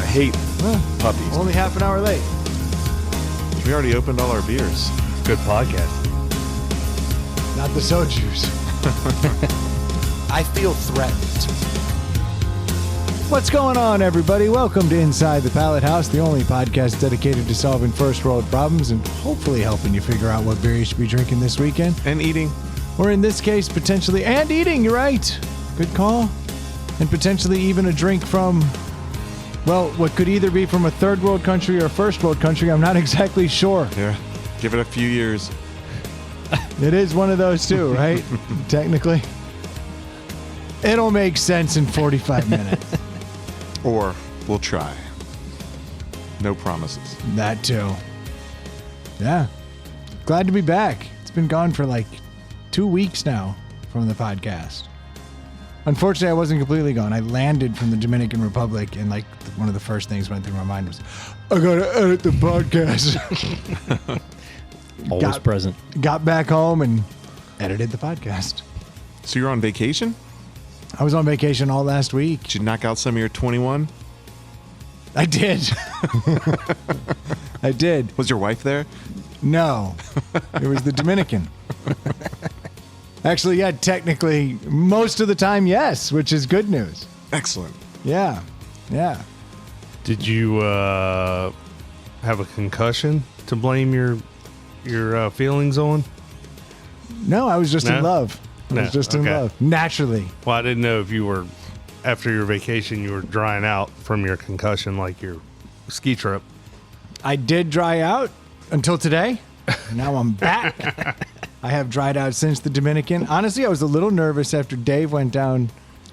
hate puppies. Only half an hour late. We already opened all our beers. Good podcast. Not the sojus. I feel threatened. What's going on, everybody? Welcome to Inside the Pallet House, the only podcast dedicated to solving first world problems and hopefully helping you figure out what beer you should be drinking this weekend. And eating. Or in this case, potentially, and eating, you're right. Good call. And potentially even a drink from, well, what could either be from a third world country or a first world country. I'm not exactly sure. Yeah. Give it a few years. It is one of those two, right? Technically. It'll make sense in 45 minutes. Or we'll try. No promises. That too. Yeah. Glad to be back. It's been gone for like 2 weeks now from the podcast. Unfortunately, I wasn't completely gone. I landed from the Dominican Republic, and like one of the first things went through my mind was, I gotta edit the podcast. Always present. Got back home and edited the podcast. So you're on vacation? I was on vacation all last week. Did you knock out some of your 21? I did. I did. Was your wife there? No. It was the Dominican. Actually, yeah, technically, most of the time, yes, which is good news. Excellent. Yeah. Yeah. Did you have a concussion to blame your feelings on? No, I was just in No? love. I No, was just in okay. love. Naturally. Well, I didn't know if you were, after your vacation, you were drying out from your concussion like your ski trip. I did dry out until today. Now I'm back. I have dried out since the Dominican. Honestly, I was a little nervous after Dave went down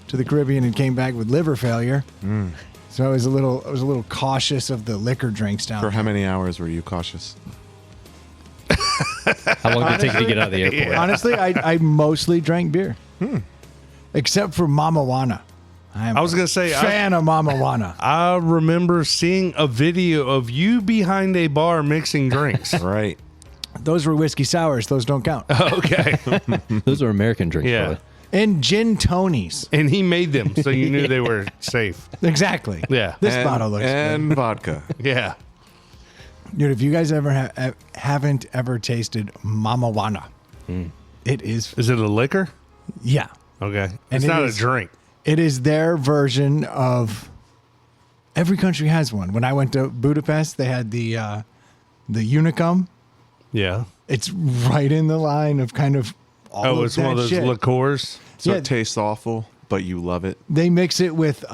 to the Caribbean and came back with liver failure. So I was a little cautious of the liquor drinks down For there. how many hours were you cautious? How long did it take you to get out of the airport? Honestly, I mostly drank beer. Except for Mama Wana. I was going to say, fan of Mama Wana. I remember seeing a video of you behind a bar mixing drinks. Right. Those were whiskey sours. Those don't count. Okay. Those are American drinks, Yeah. brother. And gin Tonys. And he made them, so you knew they were safe. Exactly. Yeah. This bottle looks And vodka. Yeah. good. Dude, if you guys ever haven't ever tasted Mama Wana, it is, Is it a liquor? yeah. Okay. And It's it not is- a drink. It is their version of, every country has one. When I went to Budapest, they had the Unicum. Yeah. It's right in the line of kind of all Oh, of it's that one of those shit. liqueurs. So Yeah. it tastes awful, but you love it. They mix it with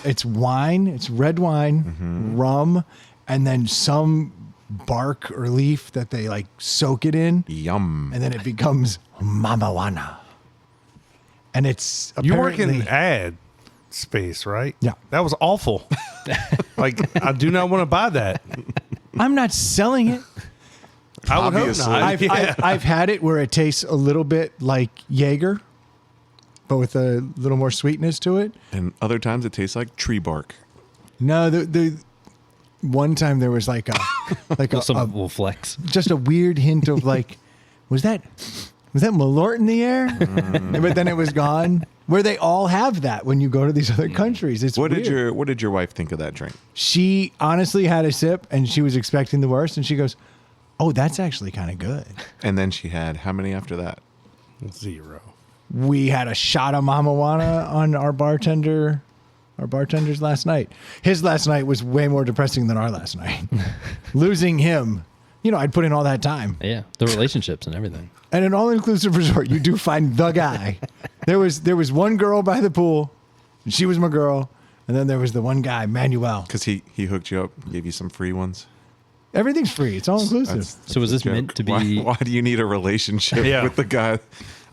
it's wine, it's red wine, rum, and then some bark or leaf that they like soak it in, Yum. and then it becomes Mama Wana. And it's You work in apparently ad space, right? Yeah. That was awful. Like, I do not want to buy that. I'm not selling it. I would hope Obviously. not. I've had it where it tastes a little bit like Jaeger, but with a little more sweetness to it. And other times it tastes like tree bark. No, the one time there was like Some will flex. just a weird hint of like, was that Malort in the air? But then it was gone. Where they all have that when you go to these other countries. It's What weird. did your wife think of that drink? She honestly had a sip and she was expecting the worst, and she goes, "Oh, that's actually kind of good." And then she had how many after that? 0. We had a shot of Mama Wana on our bartender's last night. His last night was way more depressing than our last night. Losing him, I'd put in all that time. Yeah, the relationships and everything. At an all-inclusive resort, you do find the guy. There was one girl by the pool, and she was my girl, and then there was the one guy, Manuel. Because he hooked you up, gave you some free ones. Everything's free. It's all-inclusive. That's So was the this meant joke. to be- Why do you need a relationship Yeah. with the guy?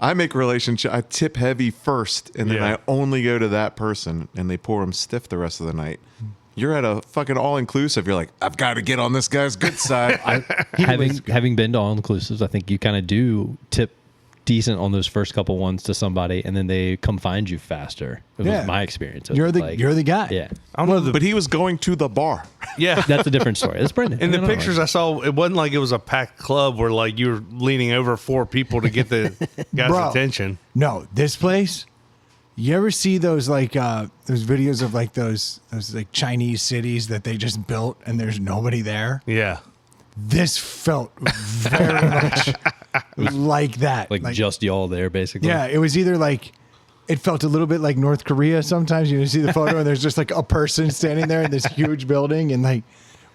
I make a relationship. I tip heavy first, and then Yeah. I only go to that person, and they pour him stiff the rest of the night. You're at a fucking all-inclusive. You're like, I've got to get on this guy's good side. Having been to all inclusives, I think you kind of do tip decent on those first couple ones to somebody, and then they come find you faster. It Yeah. was my experience. You're the guy. Yeah, I don't know. But he was going to the bar. Yeah. that's a different story. That's Brendan. In the I don't know. pictures I saw, it wasn't like it was a packed club where like you were leaning over 4 people to get the guy's Bro. attention. No, this place, You ever see those like those videos of like those like Chinese cities that they just built and there's nobody there? Yeah. This felt very much like that. Like just y'all there, basically. Yeah, it was either like it felt a little bit like North Korea sometimes. You see the photo and there's just like a person standing there in this huge building and like,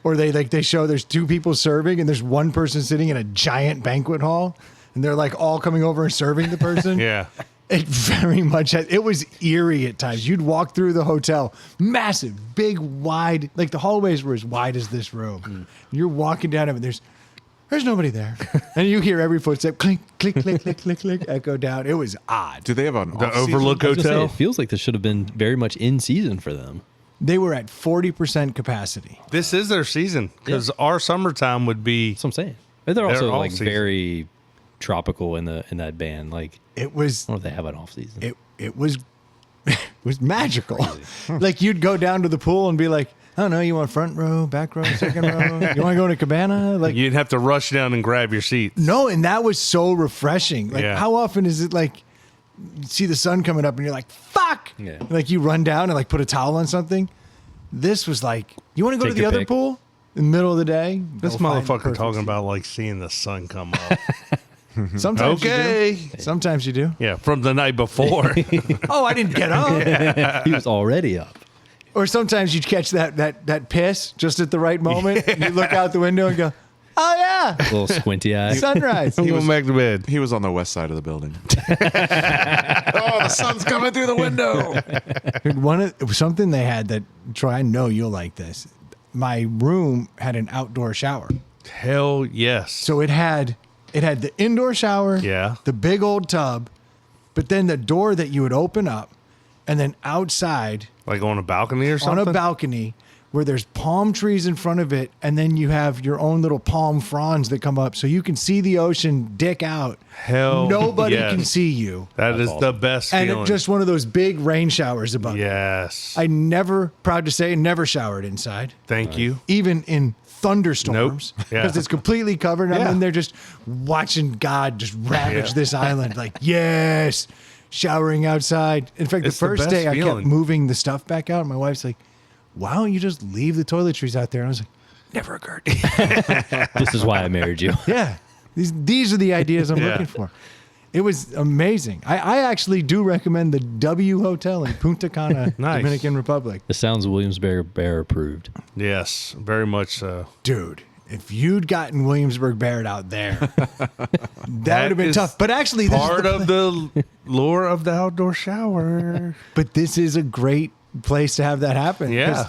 or they show there's two people serving and there's one person sitting in a giant banquet hall and they're like all coming over and serving the person. Yeah. It very much had, it was eerie at times. You'd walk through the hotel, massive, big, wide, like the hallways were as wide as this room. You're walking down it, there's nobody there. And you hear every footstep, clink, click, click, click, click, click, echo down. It was odd. Do they have an The off-season? Overlook I was gonna say, Hotel. it feels like this should have been very much in season for them. They were at 40% capacity. This is their season because our summertime would be. That's what I'm saying. But they're also all like season. very tropical in that band. Like, It was I don't know if they have an off season. it was it was magical. Like you'd go down to the pool and be like, I don't know, you want front row, back row, second row? You want to go to Cabana? Like You'd have to rush down and grab your seats. no, and that was so refreshing. Like Yeah. how often is it like you see the sun coming up and you're like, fuck. Yeah. Like you run down and like put a towel on something. This was like, you want to go Take to the your other pick. pool in the middle of the day? This Go find motherfucker perfect talking seat. about like seeing the sun come up. Sometimes Okay. you do. Sometimes you do. Yeah, from the night before. Oh, I didn't get up. He was already up. Or sometimes you catch that piss just at the right moment. You look out the window and go, oh yeah, A little squinty eye. sunrise. I'm going back to bed. He was on the west side of the building. Oh, the sun's coming through the window. It was something they had that, Troy, I know you'll like this. My room had an outdoor shower. Hell yes. So it had the indoor shower, Yeah. the big old tub, but then the door that you would open up, and then outside Like on a balcony or something? on a balcony where there's palm trees in front of it, and then you have your own little palm fronds that come up so you can see the ocean dick out. Hell Nobody yes. can see you. That is the best And feeling. it just one of those big rain showers above. you. yes. I never, proud to say, never showered inside, Thank you. even in thunderstorms, Nope. Yeah. because it's completely covered. And Yeah. I'm in there just watching God just ravage Yeah. this island. Like, yes, showering outside. In fact, It's the the first best day I kept feeling. moving the stuff back out. My wife's like, why don't you just leave the toiletries out there? And I was like, never occurred to me. This is why I married you. Yeah. These are the ideas I'm Yeah. looking for. It was amazing. I actually do recommend the W Hotel in Punta Cana, Nice. Dominican Republic. This sounds Williamsburg Bear approved. Yes, very much so. Dude, if you'd gotten Williamsburg Barrett out there, that would have been is tough. But actually, this Part is of the lure of the outdoor shower. but this is a great place to have that happen. 'cause Yeah.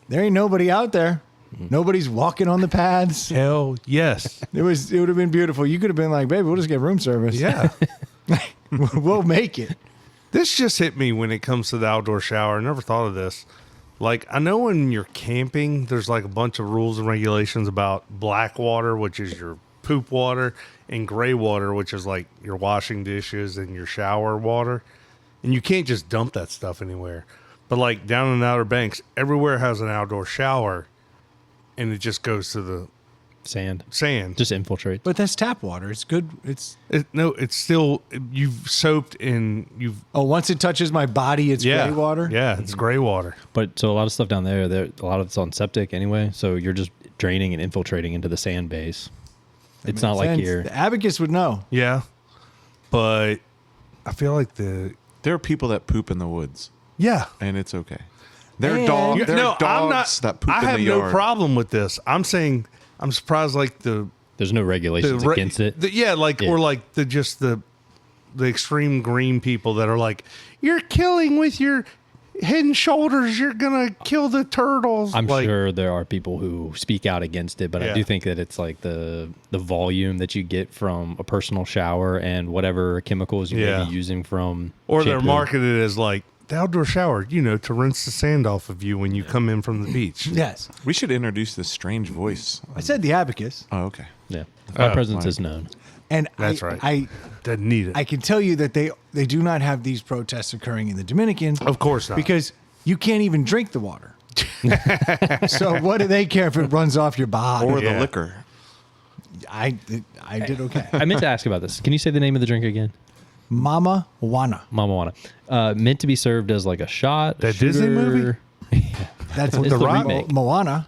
There ain't nobody out there. Nobody's walking on the paths. Hell yes. It would have been beautiful. You could have been like, baby, we'll just get room service. Yeah. We'll make it. This just hit me when it comes to the outdoor shower. I never thought of this. Like, I know when you're camping, there's like a bunch of rules and regulations about black water, which is your poop water, and gray water, which is like your washing dishes and your shower water. And you can't just dump that stuff anywhere. But like down in the Outer Banks, everywhere has an outdoor shower, and it just goes to the Sand. sand. Just infiltrate. But that's tap water. It's good. No, it's still, you've soaped and you've, Once it touches my body, it's yeah. gray water. Yeah, it's gray water. But so a lot of stuff down there, a lot of it's on septic anyway. So you're just draining and infiltrating into the sand base. It's not like And you're. the abacus would know. Yeah. But I feel like There are people that poop in the woods, yeah. and it's okay. There are And- dogs. There No, are dogs that poop I in have the no yard. problem with this. I'm saying I'm surprised like There's no regulations re- against it. yeah, like Yeah. or like the extreme green people that are like, you're killing with your head and shoulders. You're gonna kill the turtles. I'm Like, sure there are people who speak out against it, but I Yeah. do think that it's like the volume that you get from a personal shower and whatever chemicals you may Yeah. be using from or they're shampoo. marketed as like the outdoor shower, to rinse the sand off of you when you come in from the beach. Yes. We should introduce this strange voice. I said the abacus. Oh, okay. Yeah, my Oh, presence my- is known. And That's right. I Doesn't need it. I can tell you that they do not have these protests occurring in the Dominican. Of course not. Because you can't even drink the water. So what do they care if it runs off your body? Or Yeah. the liquor. I did okay. I meant to ask about this. Can you say the name of the drink again? Mama Wana. Mama Wanna. Meant to be served as like a shot. That Disney movie? That's It's the the remake. Moana.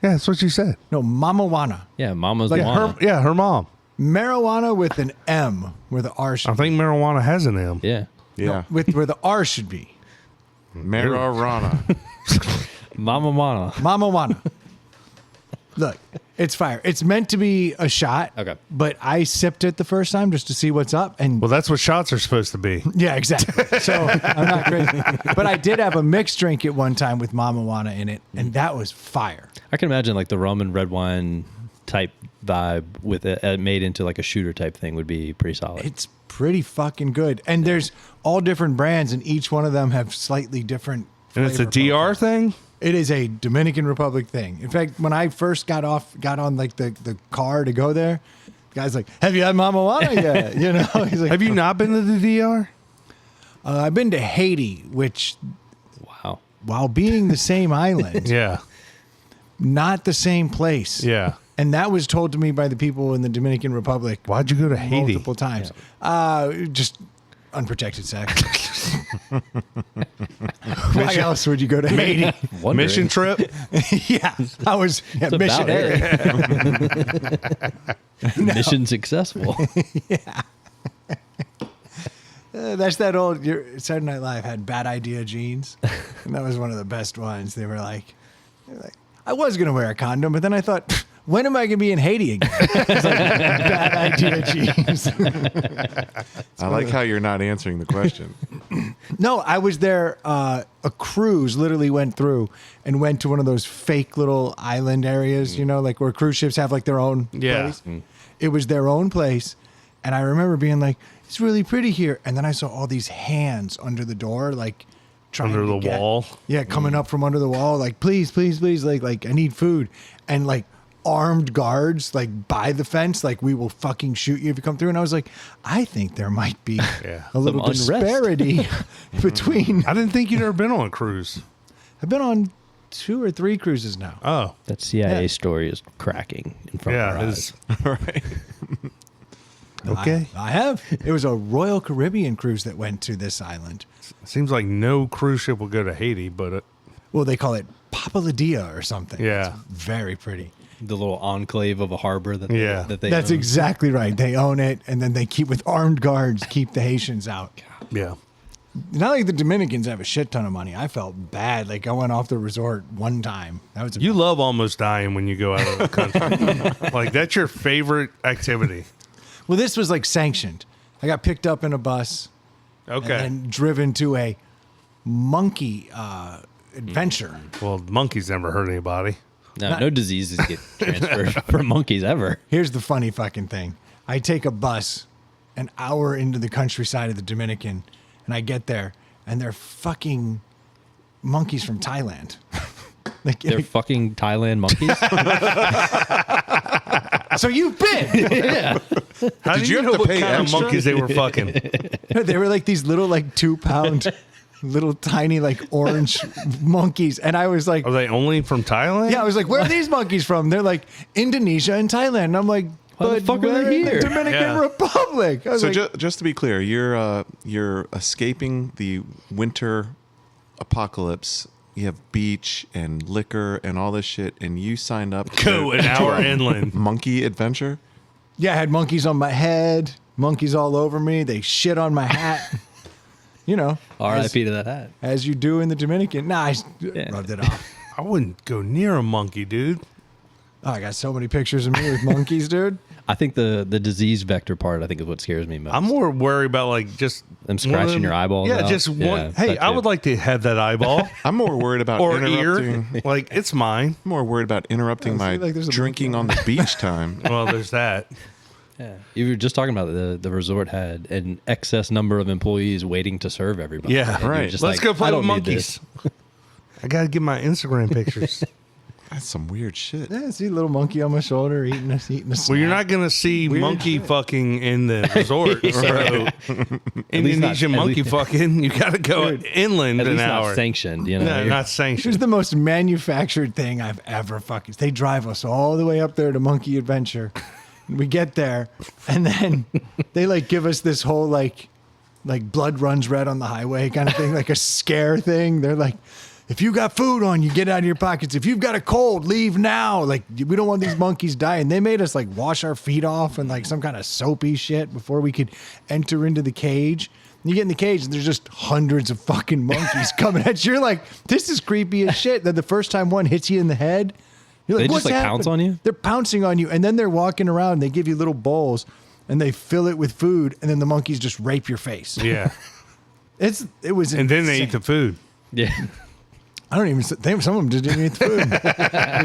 Yeah, that's what you said. No, Mama Wana. Yeah, Mama's Like Wana. Her mom. Marijuana with an M where the R should I think marijuana has an M. Yeah. Yeah. with where the R should be. Marijuana. Mama Wana. Mama Wana. Look, it's fire. It's meant to be a shot. Okay. But I sipped it the first time just to see what's up. And Well, that's what shots are supposed to be. yeah, exactly. So I'm not crazy. But I did have a mixed drink at one time with Mama Wana in it, and that was fire. I can imagine like the rum and red wine type vibe with it made into like a shooter type thing would be pretty solid. It's pretty fucking good. And there's all different brands, and each one of them have slightly different And it's a flavor DR profile. thing? It is a Dominican Republic thing. In fact, when I first got on like the car to go there, the guy's like, "Have you had Mama Wana yet?" You know, he's like, Have you not been to the DR? I've been to Haiti, which, Wow. while being the same island, Yeah. not the same place. Yeah. And that was told to me by the people in the Dominican Republic Why'd you go to Haiti? multiple times. Just unprotected sex. Why else would you go to Haiti? Wondering. Mission trip? Yeah, I was It's about missionary. it. Mission successful. That's that old Saturday Night Live had Bad Idea jeans, and that was one of the best ones. They were like I was gonna wear a condom, but then I thought, when am I gonna be in Haiti again? It's like Bad Idea jeans. I like how you're not answering the question. No, I was there. A cruise literally went through and went to one of those fake little island areas, you know, like where cruise ships have like their own Yeah. place. It was their own place, and I remember being like, "It's really pretty here." And then I saw all these hands under the door, like trying Under to the get- wall? Yeah, coming up from under the wall, like please, please, please, like I need food, and like armed guards like by the fence, like we will fucking shoot you if you come through. And I was like, I think there might be Yeah. a little unrest. disparity between. I didn't think you'd ever been on a cruise. I've been on 2 or 3 cruises now. Oh. That CIA Yeah. story is cracking in front of Yeah. our It eyes. is. Right. Okay. I have. It was a Royal Caribbean cruise that went to this island. Seems like no cruise ship will go to Haiti, but Well, they call it Papaladea or something. Yeah. It's very pretty. The little enclave of a harbor that Yeah. that they That's own. exactly right. They own it, and then they keep with armed guards keep the Haitians out. yeah. Not like the Dominicans have a shit ton of money. I felt bad. Like I went off the resort one time. That was You love almost dying when you go out of the country. Like, that's your favorite activity. well. This was like sanctioned. I got picked up in a bus Okay. and driven to a monkey adventure. Well, monkeys never hurt anybody. No diseases get transferred from monkeys ever. Here's the funny fucking thing. I take a bus an hour into the countryside of the Dominican, and I get there, and they're fucking monkeys from Thailand. Like, They're fucking Thailand monkeys. so you've been. How Did do you have know to what pay kind of extra? monkeys they were fucking? They were like these little, like 2-pound, little tiny, like orange monkeys. And I was like, Are they only from Thailand? yeah, I was like, where are these monkeys from? They're like Indonesia and Thailand. And I'm like, Why the but fuck are they we're in the here? Dominican Yeah. Republic. I was So like, just to be clear, you're escaping the winter apocalypse. You have beach and liquor and all this shit, and you signed up to Go an hour inland. monkey adventure. yeah, I had monkeys on my head, monkeys all over me. They shit on my hat. You know, R.I.P. to that hat. as you do in the Dominican. Nah, I rubbed it off. I wouldn't go near a monkey, dude. Oh, I got so many pictures of me with monkeys, dude. I think the disease vector part, I think, is what scares me most. I'm more worried about like just Them one scratching of them- your eyeballs Yeah, out. just Yeah, one. Hey, that I too. would like to have that eyeball I'm more worried about or interrupting. ear. Like, it's mine. More worried about interrupting Yeah, my see, like, there's a drinking on monkey the beach time. Well, there's that. Yeah. You were just talking about the resort had an excess number of employees waiting to serve everybody. Yeah, And you're right. just Let's like, go play I with don't need monkeys. this. I got to get my Instagram pictures. That's some weird shit. Yeah, see a little monkey on my shoulder eating a snack. Well, you're not going to see monkey fucking in the resort. So Indonesian at monkey least- fucking, you got to go inland At an least hour. not sanctioned, you know. No, You're- not Here's sanctioned. the most manufactured thing I've ever fucking. They drive us all the way up there to Monkey Adventure. We get there, and then they like give us this whole like like blood runs red on the highway kind of thing, like a scare thing. They're like, if you got food on you, get it out of your pockets. If you've got a cold, leave now. Like, we don't want these monkeys dying. They made us like wash our feet off and like some kind of soapy shit before we could enter into the cage. You get in the cage and there's just hundreds of fucking monkeys coming at you. You're like, this is creepy as shit. Then the first time one hits you in the head, you're like, They what's just, like, happened? pounce on you? They're pouncing on you, and then they're walking around. And they give you little bowls, and they fill it with food, and then the monkeys just rape your face. Yeah. It was, And then they insane. eat the food. Yeah. I don't even. Some of them didn't even eat the food.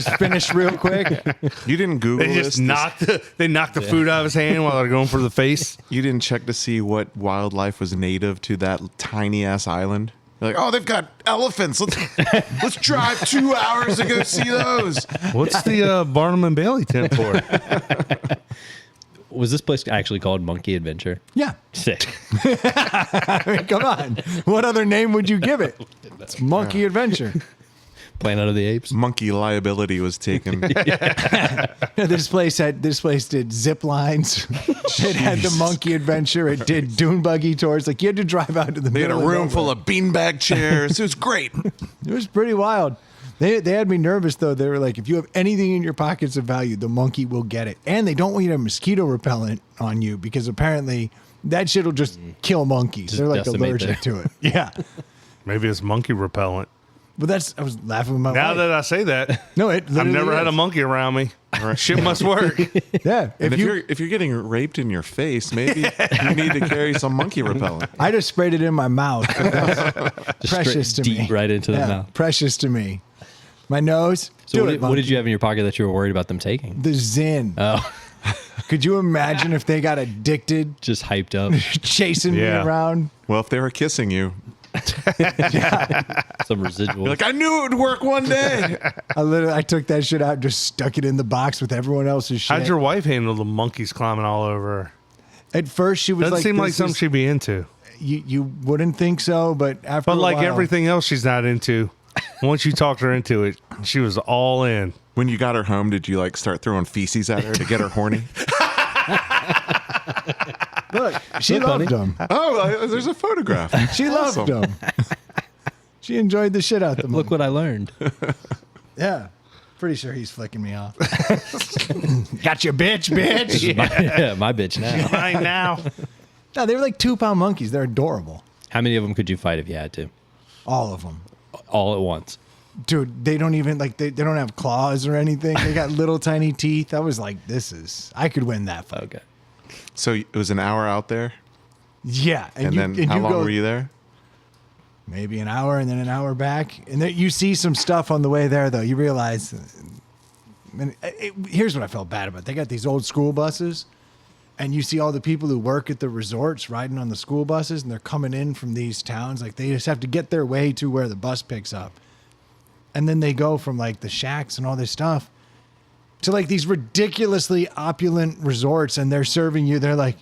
Just finished real quick. You didn't Google They this. just knocked the food out of his hand while they're going for the face. You didn't check to see what wildlife was native to that tiny ass island. You're like, oh, they've got elephants. Let's drive 2 hours to go see those. What's the Barnum and Bailey tent for? Was this place actually called Monkey Adventure? Yeah. Sick. I mean, come on. What other name would you give it? It's Monkey Adventure. Planet of the Apes. Monkey liability was taken. This place did zip lines. It had the Monkey Adventure. It did dune buggy tours. Like, you had to drive out to the They had a middle room full of beanbag chairs. It was great. It was pretty wild. They had me nervous, though. They were like, if you have anything in your pockets of value, the monkey will get it. And they don't want you to have mosquito repellent on you because apparently that shit will just kill monkeys. Just They're like decimate allergic to it. Yeah. Maybe it's monkey repellent. But I was laughing with my Now wife. that I say that, No, it I've literally never had a is. monkey around me. Shit must work. Yeah. And if you're getting raped in your face, maybe you need to carry some monkey repellent. I just sprayed it in my mouth. Just Precious straight to deep me. right into the Yeah, mouth. precious to me. My nose. So Do what it, did, what monkey. did you have in your pocket that you were worried about them taking? The Zin. Oh, Could you imagine if they got addicted just hyped up. chasing Yeah. me around? Well, if they were kissing you, Some residual. you're like, I knew it would work one day. I took that shit out and just stuck it in the box with everyone else's shit. How'd your wife handle the monkeys climbing all over her? At first, she was Doesn't like, seem like this something is- she'd be into. you wouldn't think so, but after But a like while, everything else she's not into, once you talked her into it, she was all in. When you got her home, did you like start throwing feces at her to get her horny? look, she Look, loved honey. them. Oh, there's a photograph. She loved Awesome. them. She enjoyed the shit out of them. Look what I learned. Yeah. Pretty sure he's flicking me off. Got you, bitch. My bitch now. Mine now. No, they were like 2-pound monkeys. They're adorable. How many of them could you fight if you had to? All of them. All at once. Dude, they don't even like they don't have claws or anything. They got little tiny teeth. I was like, I could win that fight. Okay. So it was an hour out there, Yeah. and then how long were you there? Maybe an hour and then an hour back. And then you see some stuff on the way there, though. You realize. Here's what I felt bad about. They got these old school buses, and you see all the people who work at the resorts riding on the school buses, and they're coming in from these towns. Like, they just have to get their way to where the bus picks up. And then they go from, like, the shacks and all this stuff to, like, these ridiculously opulent resorts, and they're serving you. They're like,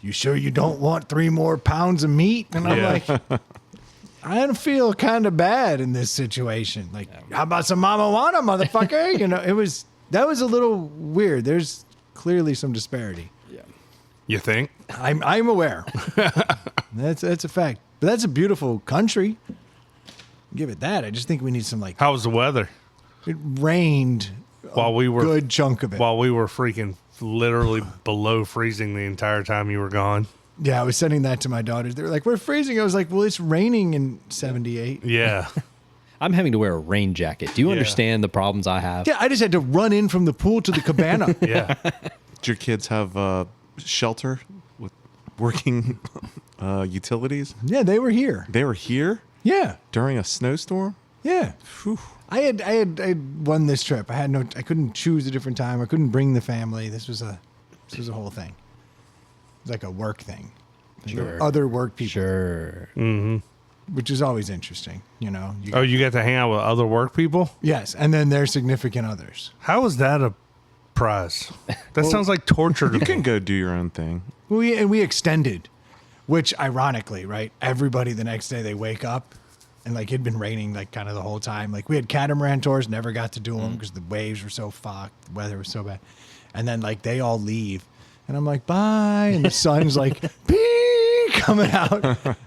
you sure you don't want 3 more pounds of meat? And I'm Yeah. like... I feel kind of bad in this situation. Like, how about some marijuana, motherfucker? That was a little weird. There's clearly some disparity. You think? I'm aware. That's a fact. But that's a beautiful country. Give it that. I just think we need some How was the weather it rained while we were good chunk of it. while we were freaking literally below freezing the entire time you were gone? Yeah, I was sending that to my daughters. They were like, we're freezing. I was like, well, it's raining in 78. Yeah. I'm having to wear a rain jacket. Do you Yeah. understand the problems I have? Yeah, I just had to run in from the pool to the cabana. Yeah. Did your kids have shelter with working utilities? Yeah, they were here. They were here Yeah. during a snowstorm. Yeah. I had won this trip. I couldn't choose a different time. I couldn't bring the family. This was a whole thing. It was like a work thing. Sure. Other work people, Sure. which is always interesting, you know. Oh, you got to hang out with other work people? Yes, and then their significant others. How is that a prize? That sounds like torture to You me. Mm-hmm. can go do your own thing. We extended, which ironically, right? Everybody the next day they wake up and like it'd been raining like kind of the whole time. Like we had catamaran tours, never got to do them because the waves were so fucked, the weather was so bad. And then like they all leave, and I'm like bye, and the sun's like peek coming out.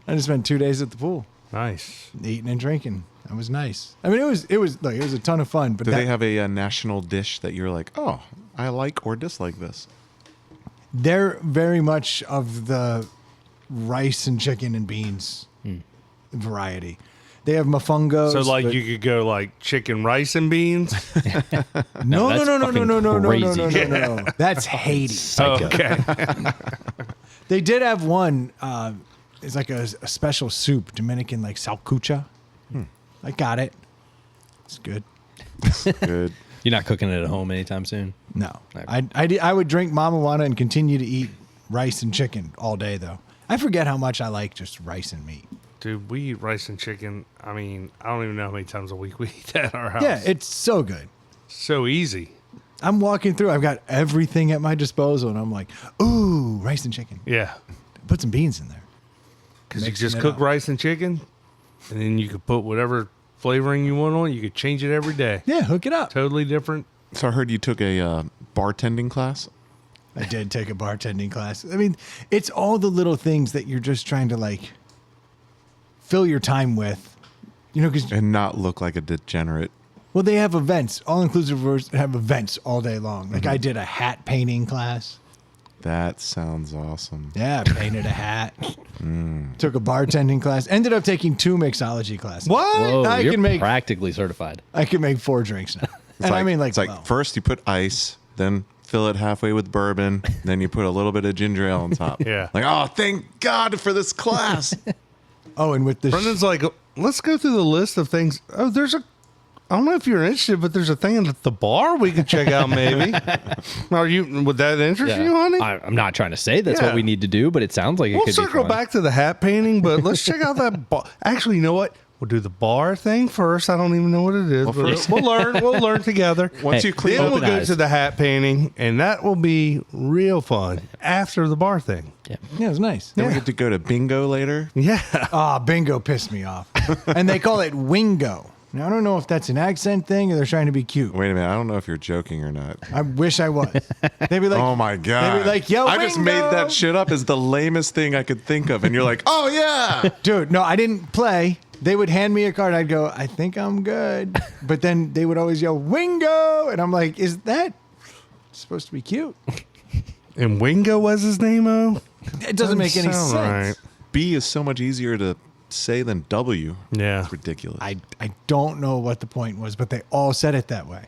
I just spent 2 days at the pool, Nice. eating and drinking. That was nice. I mean, it was a ton of fun. But Do they have a national dish that you're like, oh, I like or dislike this? they're very much of the rice and chicken and beans variety. They have mofungos. So like but- you could go like chicken, rice, and beans. no, that's no, fucking crazy. no. That's Haiti. Psycho. Okay. They did have one. It's like a special soup, Dominican like salcucha. I got it. It's good. Good. You're not cooking it at home anytime soon. No, Right. I would drink Mama Juana and continue to eat rice and chicken all day though. I forget how much I like just rice and meat. Dude, we eat rice and chicken. I mean, I don't even know how many times a week we eat that at our house. Yeah, it's so good. so easy. I'm walking through. I've got everything at my disposal, and I'm like, ooh, rice and chicken. Yeah. Put some beans in there. Because you Mixing just it cook up. rice and chicken, and then you could put whatever flavoring you want on it. You could change it every day. Yeah, hook it up. Totally different. So I heard you took a bartending class. I did take a bartending class. I mean, it's all the little things that you're just trying to like fill your time with, you know, because And not look like a degenerate. well, they have events. All inclusive resorts have events all day long. Like I did a hat painting class. That sounds awesome. Yeah, I painted a hat. Took a bartending class. Ended up taking 2 mixology classes. Whoa, I you're can make practically certified. I can make 4 drinks now. And I mean, like, it's like well, first you put ice, then fill it halfway with bourbon, then you put a little bit of ginger ale on top. Yeah. Like, oh, thank God for this class. oh, and with the Brendan's like, let's go through the list of things. Oh, I don't know if you're interested, but there's a thing at the bar we could check out maybe. Would that interest you, honey? I'm not trying to say that's Yeah. what we need to do, but it sounds like it We'll could circle be fun. back to the hat painting, but let's check out that bar. Actually, you know what? We'll do the bar thing first. I don't even know what it is. Well, but first- we'll learn. We'll learn together. Once Hey, you clean Then up, we'll go eyes. to the hat painting, and that will be real fun after the bar thing. Yeah. yeah, it was nice. then we get to go to bingo later. Yeah. Ah, bingo pissed me off. And they call it wingo. Now, I don't know if that's an accent thing or they're trying to be cute. Wait a minute. I don't know if you're joking or not. I wish I was. They'd be like, Oh my God. They'd be like, yo, I just made wingo. that shit up as the lamest thing I could think of. And you're like, oh, yeah. Dude, no, I didn't play. They would hand me a card. I'd go, I think I'm good. But then they would always yell, wingo. And I'm like, is that supposed to be cute? And Wingo was his name, oh? It doesn't make any sound sense. right. B is so much easier to say than W. Yeah. It's ridiculous. I don't know what the point was, but they all said it that way.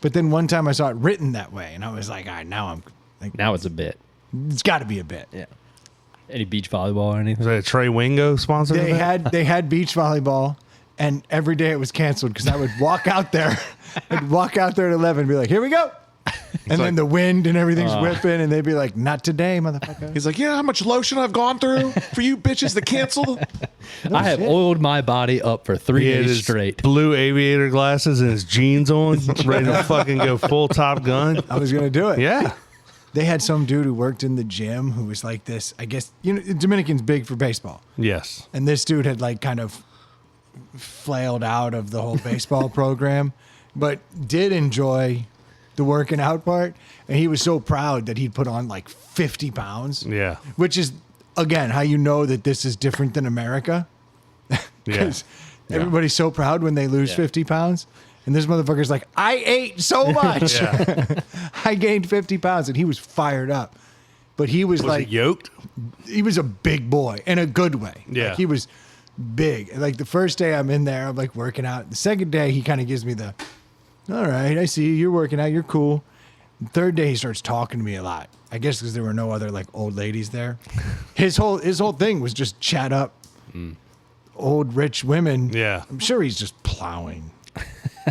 But then one time I saw it written that way, and I was like, all right, now I'm like, Now it's a bit. it's got to be a bit. Yeah. Any beach volleyball or anything? Is that a Trey Wingo sponsor? They had beach volleyball, and every day it was canceled because I would walk out there, I'd walk out there at 11 and be like, here we go. And then the wind and everything's whipping, and they'd be like, not today, motherfucker. He's like, you know how much lotion I've gone through for you bitches to cancel? I have shit. oiled my body up for 3 He had days his straight. blue aviator glasses and his jeans on, ready to fucking go full Top Gun. I was going to do it. Yeah. They had some dude who worked in the gym who was like this, I guess, you know, Dominican's big for baseball. Yes. And this dude had like kind of flailed out of the whole baseball program, but did enjoy the working out part. And he was so proud that he'd put on like 50 pounds. Yeah. Which is, again, how you know that this is different than America. Yeah. Because everybody's so proud when they lose 50 pounds. And this motherfucker's like, I ate so much. Yeah. I gained 50 pounds. And he was fired up. But he was, Was like, it yoked? he was a big boy in a good way. Yeah. Like, he was big. And, like the first day I'm in there, I'm like working out. The second day, he kind of gives me the, all right, I see you. You're working out. You're cool. The third day, he starts talking to me a lot. I guess because there were no other like old ladies there. His whole thing was just chat up old rich women. Yeah. I'm sure he's just plowing.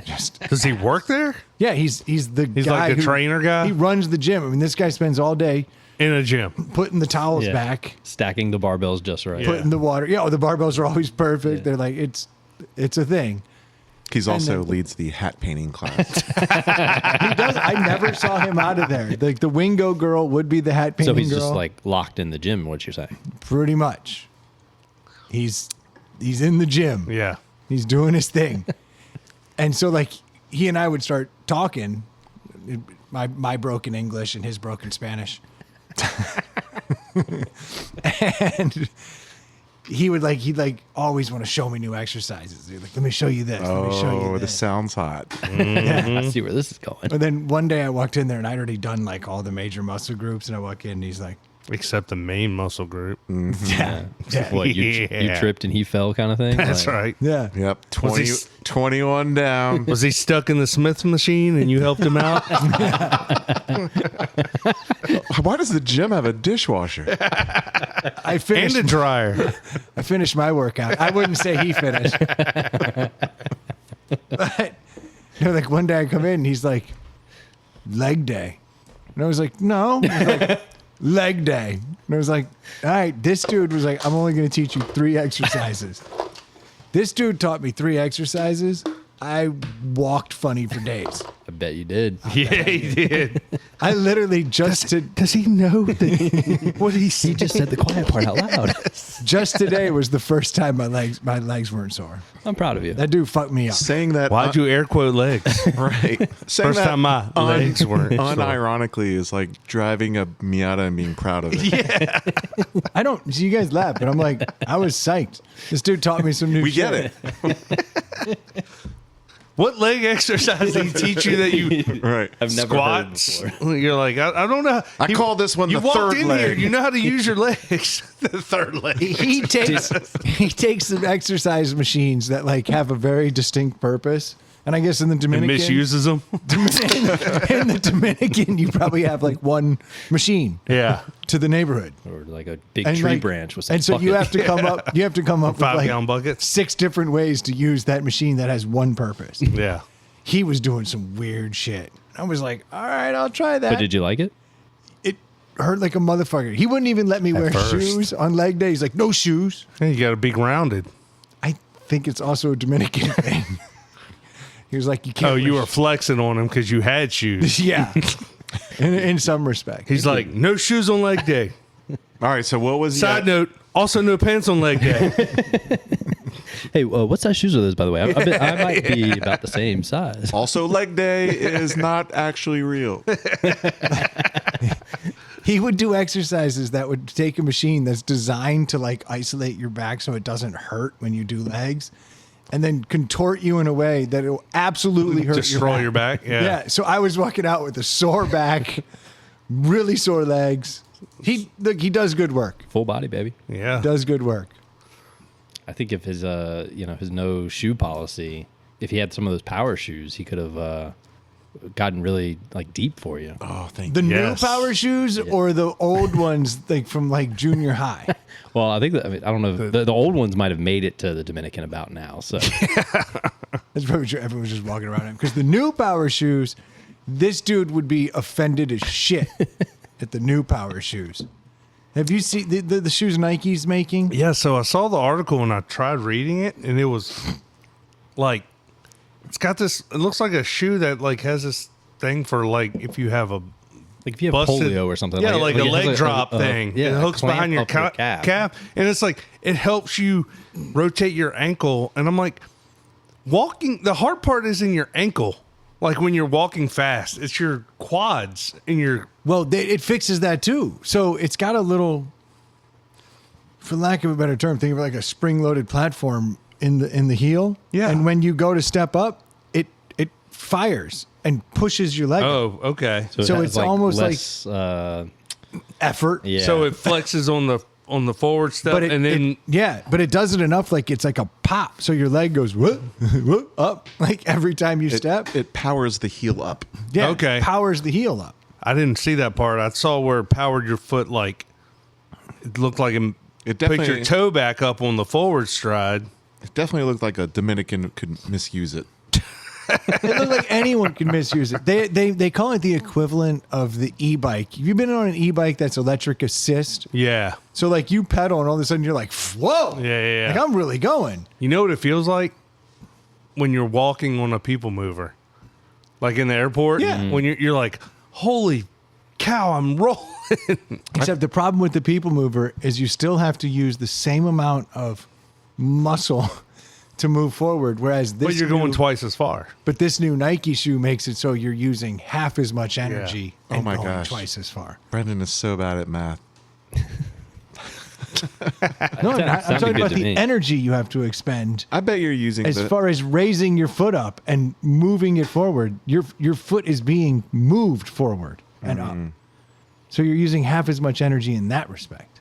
Just Does he work there? yeah, he's the He's guy like the who- trainer guy? He runs the gym. I mean, this guy spends all day In a gym. putting the towels Yeah. back, Stacking the barbells just right. Yeah. putting the water. Yeah, the barbells are always perfect. Yeah. They're like it's a thing. He's also then- leads the hat painting class. He does. I never saw him out of there. Like the Wingo girl would be the hat painting So he's girl. just like locked in the gym, what you're saying. pretty much. He's in the gym. Yeah. He's doing his thing. And so like he and I would start talking my broken English and his broken Spanish. And he'd always want to show me new exercises. He'd like, let me show you this. Let me show you Oh, this. this sounds hot. I see where this is going. And then one day I walked in there and I'd already done like all the major muscle groups, and I walk in and he's like, Except the main muscle group. yeah. What, you Yeah. tripped and he fell kind of thing? That's Like, right. Yeah. Yep. Was he 21 down. Was he stuck in the Smith machine and you helped him out? Why does the gym have a dishwasher? I finished And a dryer. I finished my workout. I wouldn't say he finished. But like one day I come in and he's like, leg day. And I was like, no. He's like, leg day. And I was like, all right, this dude was like, I'm only going to teach you 3 exercises. This dude taught me 3 exercises. I walked funny for days. I bet you did. Yeah, he did. I literally just Does he know that? What he He just said the quiet part out loud. just today was the first time my legs weren't sore. I'm proud of you. That dude fucked me up. Saying that. Why'd you air quote legs? Right. Saying First that time my legs weren't sore. unironically is like driving a Miata and being proud of it. I don't. You guys laugh, but I'm like, I was psyched. This dude taught me some new. We shit. get it. What leg exercise did he teach you that you Right. I've never squats? heard before. You're like, I don't know. I call this one You the walked third in leg. here. You know how to use your legs. The third leg. He takes some exercise machines that like have a very distinct purpose. And I guess in the And Dominican, misuses them. in the Dominican, you probably have like one machine Yeah. to the neighborhood. Or like a big And tree like- branch with some and so you bucket. have to come up. You have to come up with 5-gallon like buckets. 6 different ways to use that machine that has one purpose. Yeah. He was doing some weird shit. I was like, all right, I'll try that. But did you like it? It hurt like a motherfucker. He wouldn't even let me wear first. shoes on leg day. He's like, no shoes. Hey, you got to be grounded. I think it's also a Dominican thing. He was like, you can't. Oh, you wear were flexing on him because you had shoes. Yeah. in some respect. He's like, no shoes on leg day. All right. So what was Side note, also no pants on leg day. Hey, what size shoes are those, by the way? I might be about the same size. Also, leg day is not actually real. He would do exercises that would take a machine that's designed to like isolate your back so it doesn't hurt when you do legs, and then contort you in a way that it will absolutely hurt Destroy your back. Yeah. Yeah. So I was walking out with a sore back, really sore legs. He does good work. Full body, baby. Yeah. Does good work. I think if his his no shoe policy, if he had some of those power shoes, he could have gotten really like deep for you. Oh, thank The you. Yes. new power shoes or the old ones like from like junior high. Well, I think I don't know. The old ones might have made it to the Dominican about now. So That's probably true. Everyone was just walking around him because the new power shoes, this dude would be offended as shit at the new power shoes. Have you seen the shoes Nike's making? Yeah, so I saw the article and I tried reading it, and it was like, it's got this, it looks like a shoe that like has this thing for like if you have a like if you have busted, polio or something, yeah, like a it has leg drop thing. Yeah, it hooks clamp behind your up your calf, and it's like it helps you rotate your ankle. And I'm like, walking. The hard part is in your ankle. Like when you're walking fast, it's your quads and your. Well, it fixes that too. So it's got a little, for lack of a better term, think of it like a spring-loaded platform in the heel. Yeah. And when you go to step up, it fires and pushes your leg. up. Oh, okay. So it has, it's almost less, Effort. yeah. So it flexes on the forward step, But and then but it does it enough like it's like a pop. So your leg goes whoop, whoop, up like every time you step. It powers the heel up. Yeah, Okay. powers the heel up. I didn't see that part. I saw where it powered your foot like it looked like it It picked definitely, your toe back up on the forward stride. it definitely looked like a Dominican could misuse it. It looked like anyone could misuse it. They call it the equivalent of the e-bike. Have you been on an e-bike that's electric assist? Yeah. So like you pedal and all of a sudden you're like, whoa. Yeah. Like I'm really going. You know what it feels like when you're walking on a people mover, like in the airport. Yeah. When you're like, holy cow, I'm rolling. Except the problem with the people mover is you still have to use the same amount of muscle to move forward. Whereas this But you're going new- twice as far. But this new Nike shoe makes it so you're using half as much energy Oh and my going gosh. twice as far. Brendan is so bad at math. No, I'm not. I'm Sounded talking good about to the me. energy you have to expend I bet you're using as far as raising your foot up and moving it forward. Your foot is being moved forward and up. So you're using half as much energy in that respect.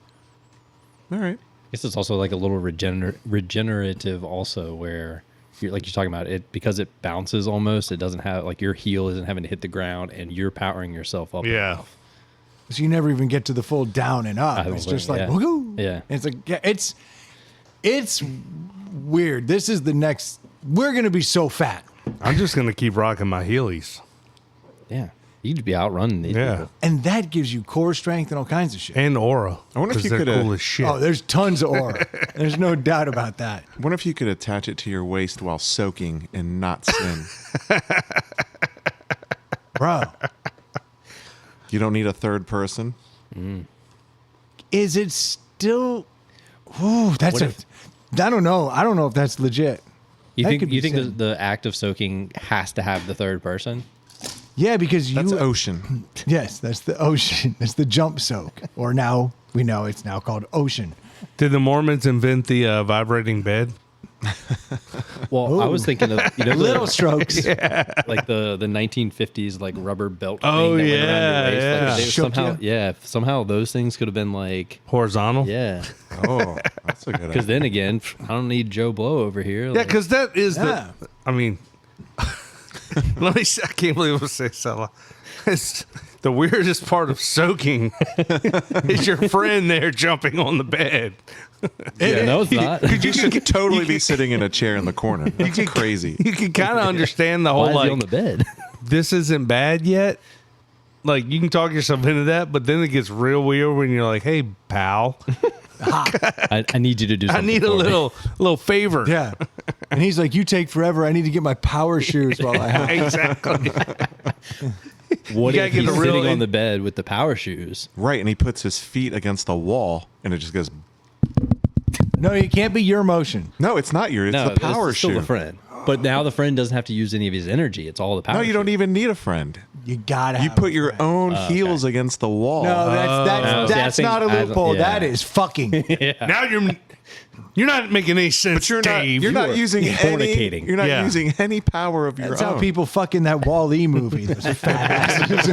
All right. I guess it's also like a little regenerative also where you're like you're talking about it because it bounces almost. It doesn't have like your heel isn't having to hit the ground and you're powering yourself up. Yeah. enough. So you never even get to the full down and up. I don't It's just think- like yeah. woohoo. Yeah. It's like it's weird. This is the next. We're gonna be so fat, I'm just gonna keep rocking my Heelys. Yeah. You'd be outrunning these Yeah. people. and that gives you core strength and all kinds of shit. And Aura. I wonder if 'cause you they're coulda- cool as shit. Oh, there's tons of aura. There's no doubt about that, I wonder if you could attach it to your waist while soaking and not sin. bro. You don't need a third person. Is it still? Ooh, that's What a. if- I don't know. I don't know if that's legit. You That think could be you think sin. the act of soaking has to have the third person? Yeah, because you. That's ocean. Yes, that's the ocean. That's the jump soak. Or now we know it's now called ocean. Did the Mormons invent the vibrating bed? Well, I was thinking of Little strokes. like the 1950s like rubber belt. Oh, thing that went around yeah, your waist. yeah. Like, they Shook somehow, you? yeah, somehow those things could have been like, Horizontal? yeah. Oh, that's a good Because idea. then again, I don't need Joe Blow over here. Yeah, like- because that is Yeah. the. I mean, let me. I can't believe I say so. It's the weirdest part of soaking is your friend there jumping on the bed. yeah, no, it's not. You should totally be sitting in a chair in the corner. That's crazy. You can kind of understand the whole Why is he like on the bed? this isn't bad yet. Like you can talk yourself into that, but then it gets real weird when you're like, "Hey, pal, I need you to do I something. need a for me. little favor." Yeah. And he's like, "You take forever. I need to get my power shoes while I have." Exactly. What You gotta if get he's a real sitting in- on the bed with the power shoes? Right, and he puts his feet against the wall, and it just goes. No, it can't be your motion. No, it's not your. It's No, the power it's still shoe. the friend. But now the friend doesn't have to use any of his energy. It's all the power. No, you don't shoe. even need a friend. You gotta. You have put a your friend. own heels against the wall. No, No, see, I that's think not a I don't- loophole. yeah. That is fucking. Now you're not making any sense, but you're not. Dave. You're not using any. fornicating. You're not Yeah. using any power of your That's own. how people fuck in that Wall-E movie. Those fat asses.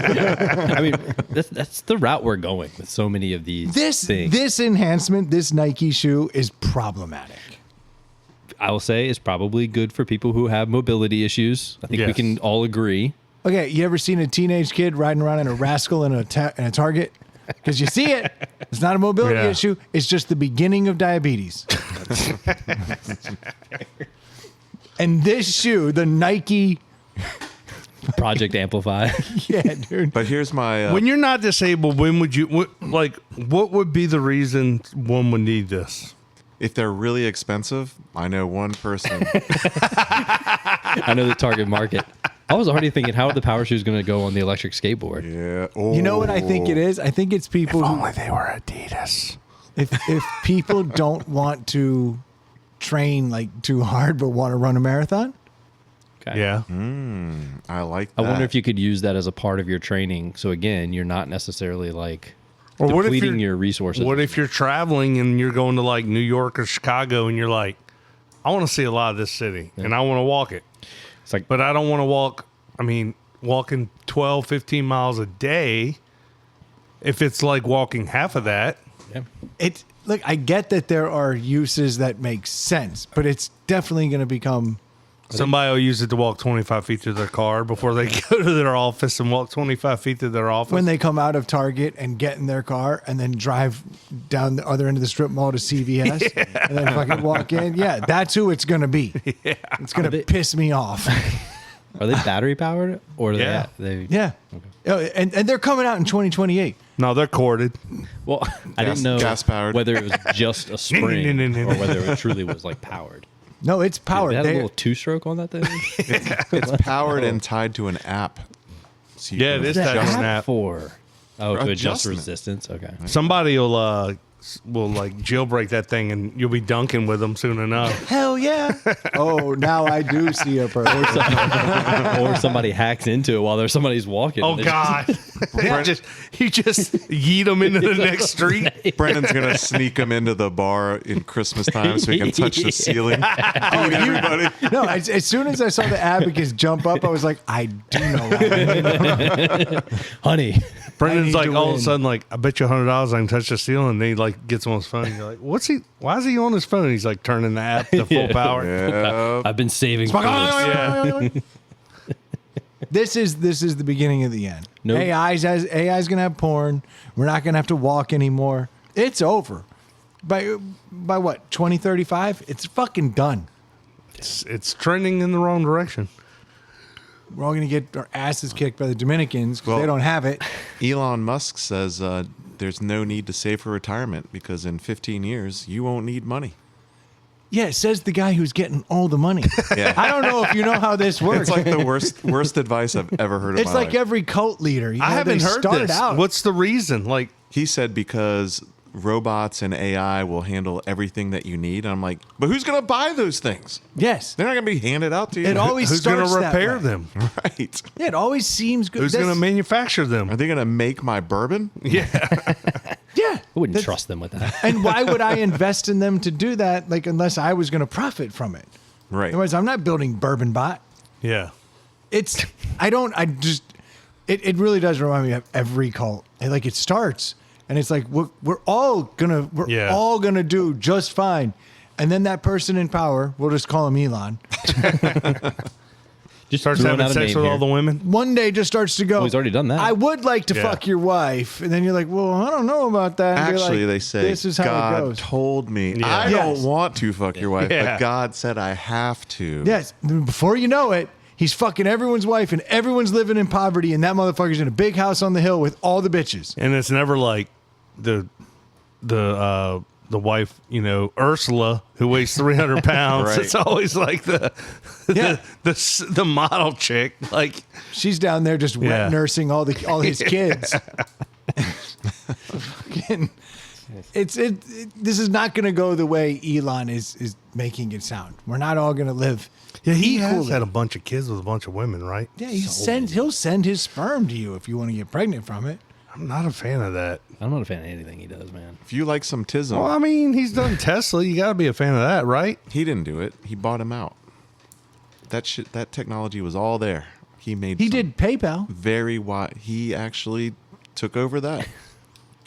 I mean, that's the route we're going with so many of these things. This enhancement, this Nike shoe is problematic. I will say is probably good for people who have mobility issues. I think we Yes. can all agree. Okay, you ever seen a teenage kid riding around in a Rascal in a Target? Because you see it. It's not a mobility Yeah. issue. It's just the beginning of diabetes. And this shoe, the Nike, Project Amplify. yeah, dude. But here's my. When you're not disabled, when would you what would be the reason one would need this? if they're really expensive, I know one person. I know the target market. I was already thinking, how are the power shoes going to go on the electric skateboard? Yeah. Oh. You know what I think it is? I think it's people who, they were Adidas. if people don't want to train like too hard but want to run a marathon, Okay. Yeah. I like I that. wonder if you could use that as a part of your training. So again, you're not necessarily like Or what if depleting you're- your resources. What if you're traveling and you're going to like New York or Chicago and you're like, I want to see a lot of this city and I want to walk it. It's like, But I don't want to walk, walking 12, 15 miles a day. If it's like walking half of that. yeah. it's look, I get that there are uses that make sense, but it's definitely going to become Somebody will use it to walk 25 feet to their car before they go to their office and walk 25 feet to their office. when they come out of Target and get in their car and then drive down the other end of the strip mall to CVS and then fucking walk in. Yeah, that's who it's going to be. Yeah. It's going to piss me off. Are they battery powered or are Yeah. they? Yeah. Oh, and they're coming out in 2028. No, they're corded. Well, I didn't know gas-powered. whether it was just a spring No. or whether it truly was like powered. No, it's powered. They had a They- little two-stroke on that thing. it's powered and tied to an app. So you Yeah, can it is adjust- tied to an App app. for to adjust adjustment. resistance. Okay. Somebody will like jailbreak that thing and you'll be dunking with them soon enough. Hell yeah. Oh, now I do see a person. Or somebody hacks into it while there's somebody's walking. Oh and they just- God. You just yeet them into the next street. Brendan's gonna sneak him into the bar in Christmas time so he can touch the ceiling. Beat everybody. No, as soon as I saw the abacus jump up, I was like, I do know why. Honey. Brendan's need like to all of a win. sudden like, I bet you $100 I can touch the ceiling. And then he like gets on his phone. You're like, what's he? Why is he on his phone? He's like turning the app to full power. Yeah. I've been saving for this. This is the beginning of the end. Nope. AI's gonna have porn. We're not gonna have to walk anymore. It's over. By what, 2035? It's fucking done. It's trending in the wrong direction. We're all gonna get our asses kicked by the Dominicans because Well- they don't have it. Elon Musk says there's no need to save for retirement because in 15 years you won't need money. Yeah, it says the guy who's getting all the money. Yeah. I don't know if you know how this works. It's like the worst advice I've ever heard of. It's like every cult leader. You know, I haven't they heard started this. out. What's the reason? Like, He said because robots and AI will handle everything that you need. And I'm like, but who's going to buy those things? Yes. They're not going to be handed out to you. It always who's going starts to that repair way. them? Right. Yeah, it always seems good. Who's going to That's- manufacture them? Are they going to make my bourbon? Yeah. I wouldn't trust them with that. And why would I invest in them to do that? Like, unless I was going to profit from it. Right. Otherwise, I'm not building Bourbon Bot. Yeah. It really does remind me of every cult. And, like, it starts and it's like, we're all gonna do just fine. And then that person in power, we'll just call him Elon, Just Starts throwing having out a sex name with all here. the women. one day just starts to go, Oh, he's already done that. I would like to Yeah. fuck your wife. And then you're like, well, I don't know about that. And you're Actually, like, they say, this is how it God goes. told me. Yeah. I Yes. don't want to fuck your wife, Yeah. but God said I have to. Yes. Before you know it, he's fucking everyone's wife and everyone's living in poverty. And that motherfucker's in a big house on the hill with all the bitches. And it's never like the wife, Ursula, who weighs 300 pounds. Right. It's always like Yeah. the model chick. Like, She's down there just wet Yeah. nursing all his kids. Fucking- this is not going to go the way Elon is making it sound. We're not all going to live. he has equally. had a bunch of kids with a bunch of women, right? Yeah, he'll send his sperm to you if you want to get pregnant from it. I'm not a fan of that. I'm not a fan of anything he does, man. If you like some tism, Well, I mean, he's done Tesla. You got to be a fan of that, right? he didn't do it. He bought him out. That technology was all there. He made. He some did PayPal. very wide. He actually took over that.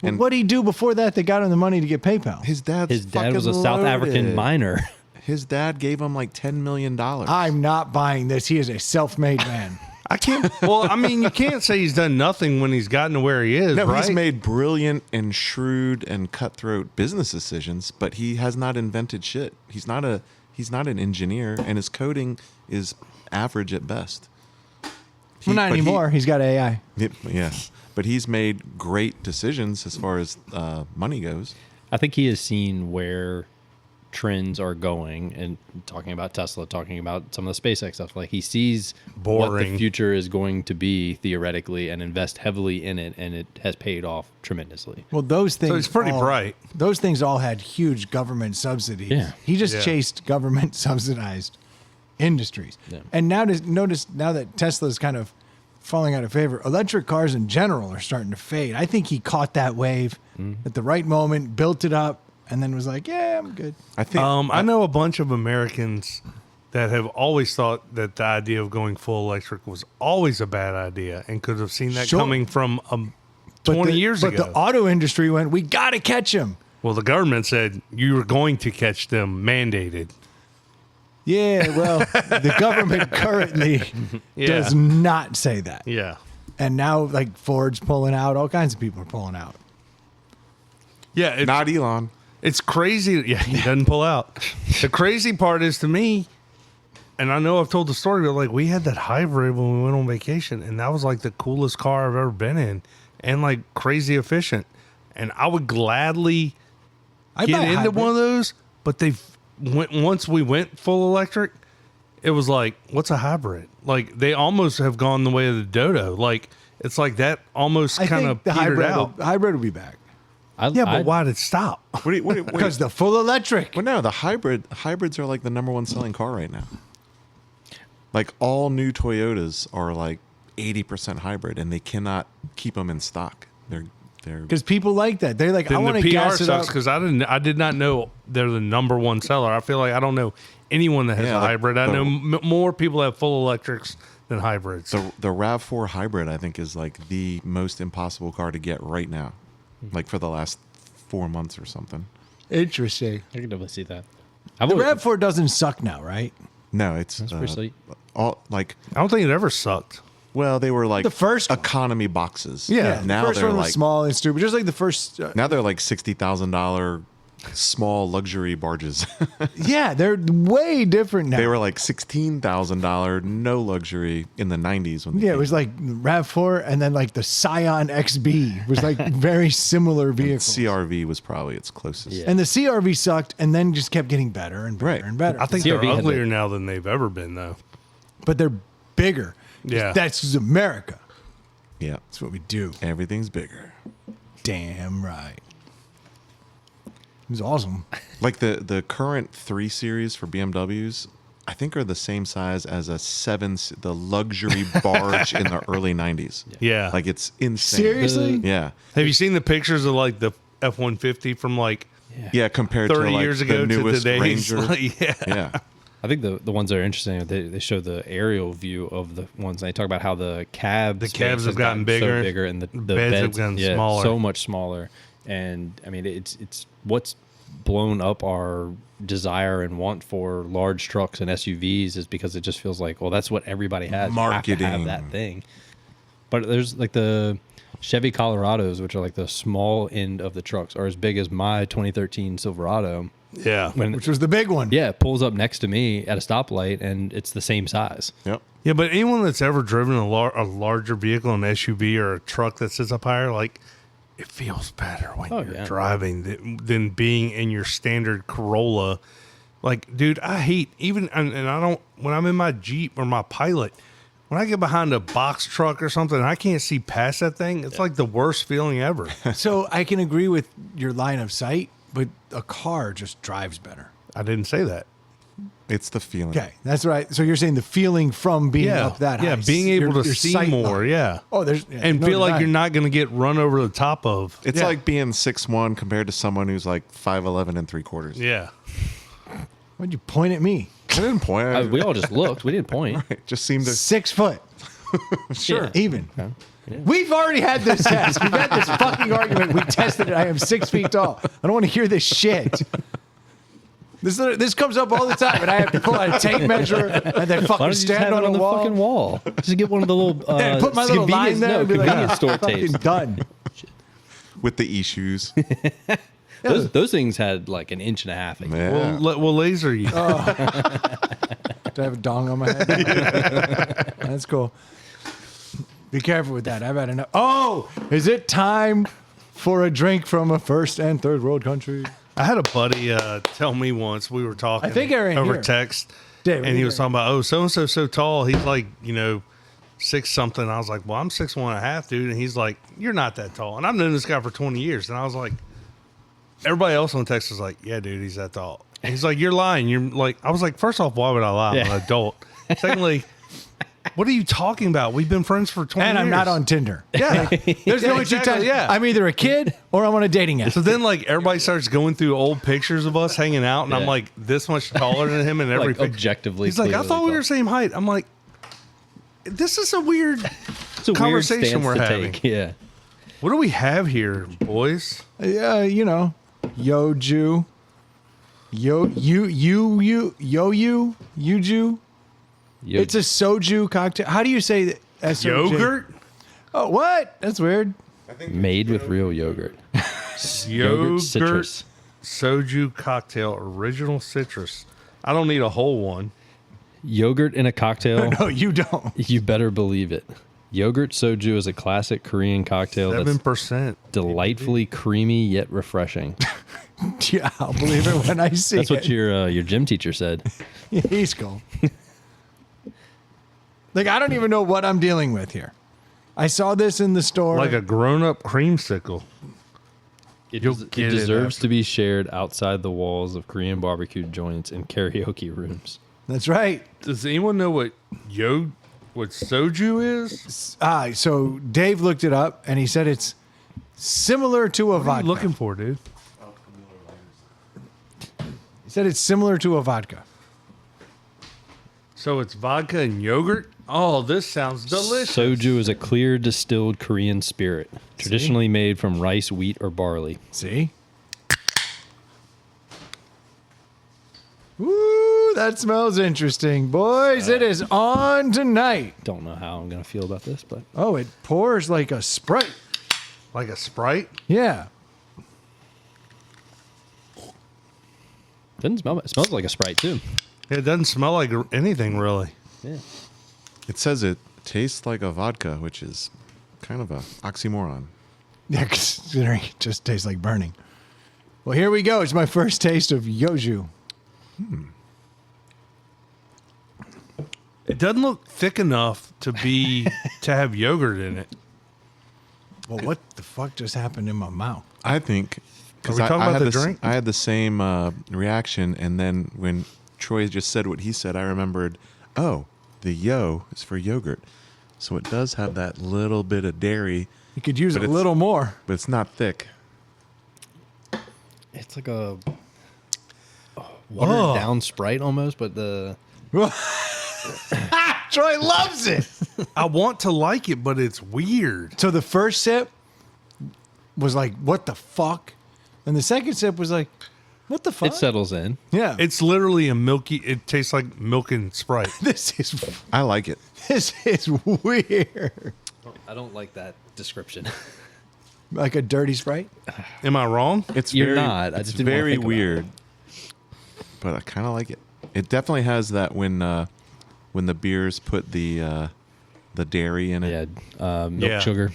And What did he do before that got him the money to get PayPal? his dad Was a South African miner. His dad gave him like $10 million. I'm not buying this. He is a self-made man. I can't. Well, I mean, you can't say he's done nothing when he's gotten to where he is, No, right? he's made brilliant and shrewd and cutthroat business decisions, but he has not invented shit. He's not an engineer, and his coding is average at best. Well, not but anymore. He's got AI. Yeah, but he's made great decisions as far as money goes. I think he has seen where trends are going, and talking about Tesla, talking about some of the SpaceX stuff. Like, he sees what Boring. the future is going to be theoretically and invest heavily in it, and it has paid off tremendously. Well, those things. he's pretty bright. Those things all had huge government subsidies. Yeah. He just Yeah. chased government subsidized industries. Yeah. And notice now that Tesla's kind of falling out of favor, electric cars in general are starting to fade. I think he caught that wave at the right moment, built it up, and then was like, "Yeah, I'm good." I think. I know a bunch of Americans that have always thought that the idea of going full electric was always a bad idea and could have seen that Sure. coming from But 20 the- years but ago. the auto industry went, "We got to catch him." Well, the government said you were going to catch them, mandated. Yeah, well, the government currently Yeah. does not say that. Yeah. And now, like, Ford's pulling out, all kinds of people are pulling out. Yeah. not Elon. It's crazy. Yeah, he doesn't pull out. The crazy part is to me, and I know I've told the story, but like we had that hybrid when we went on vacation, and that was like the coolest car I've ever been in, and like crazy efficient. And I would gladly I get buy a into hybrid. one of those, but once we went full electric, it was like, what's a hybrid? Like they almost have gone the way of the Dodo. Like it's like that almost I kind think of the petered out. hybrid will be back. Yeah, but why did it stop? What do you, wait, Because the full electric. well, no, the hybrids are like the number one selling car right now. Like all new Toyotas are like 80% hybrid, and they cannot keep them in stock. They're Because people like that. They're like, I Then want the to PR gas it sucks up. because I did not know they're the number one seller. I feel like I don't know anyone that has Yeah, a like hybrid. I the- know more people have full electrics than hybrids. the RAV4 hybrid. I think is like the most impossible car to get right now, like for the last 4 months or something. Interesting. I can definitely see that. The RAV4 doesn't suck now, right? No, it's pretty sweet. all like. I don't think it ever sucked. Well, they were like The first one. economy boxes. Yeah, the now first they're one was like small and stupid. Just like the first. now they're like $60,000 small luxury barges. Yeah, they're way different now. They were like $16,000 no luxury in the 90s when they Yeah, it came. was like RAV4 and then like the Scion XB was like very similar vehicles. CRV was probably its closest. Yeah. And the CRV sucked and then just kept getting better and better Right. and better. I think CRV they're had uglier the- now than they've ever been, though. but they're bigger. Yeah. That's just America. Yeah. That's what we do. Everything's bigger. Damn right. It was awesome. Like the current 3 Series for BMWs, I think are the same size as the luxury barge in the early 90s. Yeah. Like it's insane. Seriously? Yeah. Have you seen the pictures of like the F-150 from like Yeah, compared 30 to like years ago the to newest today's? Ranger. Like, yeah. Yeah. I think the ones that are interesting, they show the aerial view of the ones. They talk about how the cab The space cabs has have gotten bigger. so bigger, and the beds have gotten smaller. so much smaller. And I mean, it's what's blown up our desire and want for large trucks and SUVs is because it just feels like, well, that's what everybody has. You have to have Marketing. that thing. But there's like the Chevy Colorados, which are like the small end of the trucks, are as big as my 2013 Silverado. Yeah. When Which was the big one. yeah, it pulls up next to me at a stoplight, and it's the same size. Yep. Yeah, but anyone that's ever driven a larger vehicle, an SUV or a truck that sits up higher, like it feels better when Oh, you're yeah. driving than being in your standard Corolla. Like, dude, I hate even, and I don't, when I'm in my Jeep or my Pilot, when I get behind a box truck or something, and I can't see past that thing. It's like the worst feeling ever. So I can agree with your line of sight, but a car just drives better. I didn't say that. It's the feeling. Okay, that's right. So you're saying the feeling from being up that high. yeah, being able your to see sight more. line. Yeah. Oh, there's And no feel like denying. you're not going to get run over the top of. It's Yeah. like being 6'1" compared to someone who's like 5'11" and 3/4. Yeah. Why'd you point at me? I didn't point. We all just looked. We didn't point. It just seemed to. 6 foot. Sure. Even. We've already had this test. We've had this fucking argument. We tested it. I am 6 feet tall. I don't want to hear this shit. This comes up all the time, and I have to pull out a tape measure and then Why don't fucking you just stand have on it on a the wall. fucking wall? Just get one of the little And put my little line convenience, there no, and be like, convenience store fucking tapes. done. With the e-shoes. Those things had like an inch and a half. Yeah. We'll laser you. Do I have a dong on my head? That's cool. Be careful with that. I've had enough. Oh, is it time for a drink from a first and third world country? I had a buddy tell me once, we were talking I think they're in over here. text, Dave, and he was talking about, oh, so-and-so so tall. He's like, 6 something. I was like, well, I'm 6'1.5", dude. And he's like, you're not that tall. And I've known this guy for 20 years. And I was like, everybody else on text was like, yeah, dude, he's that tall. And he's like, you're lying. You're like, I was like, first off, why would I lie? I'm Yeah. an adult. Secondly, what are you talking about? We've been friends for 20 And years. I'm not on Tinder. Yeah. There's no Yeah, exactly, exactly, yeah. I'm either a kid or I'm on a dating app. So then, like, everybody starts going through old pictures of us hanging out, and I'm Yeah. like this much taller than him in every Like picture. objectively. He's like, I clearly thought we tall. were the same height. I'm like, this is a weird It's a weird conversation stance we're to having. take. Yeah. What do we have here, boys? Yeah, yo Jew. Yo Jew. It's a soju cocktail. How do you say that? S-O-J? Yogurt? Oh, what? That's weird. made with real yogurt. Yogurt citrus. soju cocktail, original citrus. I don't need a whole one. Yogurt in a cocktail. No, you don't. You better believe it. Yogurt soju is a classic Korean cocktail that's 7%. delightfully creamy yet refreshing. Yeah, I'll believe it when I see That's what it. your gym teacher said. He's cool. Like, I don't even know what I'm dealing with here. I saw this in the store. Like a grown-up creamsicle. You'll It get it deserves after. to be shared outside the walls of Korean barbecue joints and karaoke rooms. That's right. Does anyone know what what soju is? So Dave looked it up, and he said it's similar to a What are vodka. you looking for, dude? He said it's similar to a vodka. So it's vodka and yogurt? Oh, this sounds delicious. Soju is a clear distilled Korean spirit, traditionally made from rice, wheat, or barley. See? Ooh, that smells interesting. Boys, it is on tonight. Don't know how I'm gonna feel about this, but Oh, it pours like a Sprite. Like a Sprite? Yeah. doesn't smell. It smells like a Sprite too. It doesn't smell like anything, really. Yeah. It says it tastes like a vodka, which is kind of a oxymoron. Yeah, considering it just tastes like burning. Well, here we go. It's my first taste of Yoju. It doesn't look thick enough to be to have yogurt in it. Well, what the fuck just happened in my mouth? I think Are we talking about the drink? I had the same reaction, and then when Troy just said what he said, I remembered. Oh, the yo is for yogurt, so it does have that little bit of dairy, You could use But a it's- little more. but it's not thick. It's like a watered down Sprite almost, but the Troy loves it. I want to like it, but it's weird. So the first sip was like, what the fuck? And the second sip was like, what the fuck? it settles in. Yeah. It's literally a milky. It tastes like milk and Sprite. This is I like it. weird. I don't like that description. Like a dirty Sprite? Am I wrong? It's You're very, not. I it's just didn't wanna very think about weird, but I kind of like it. It definitely has that when the beers put the dairy in it. Yeah, milk Yeah. sugar.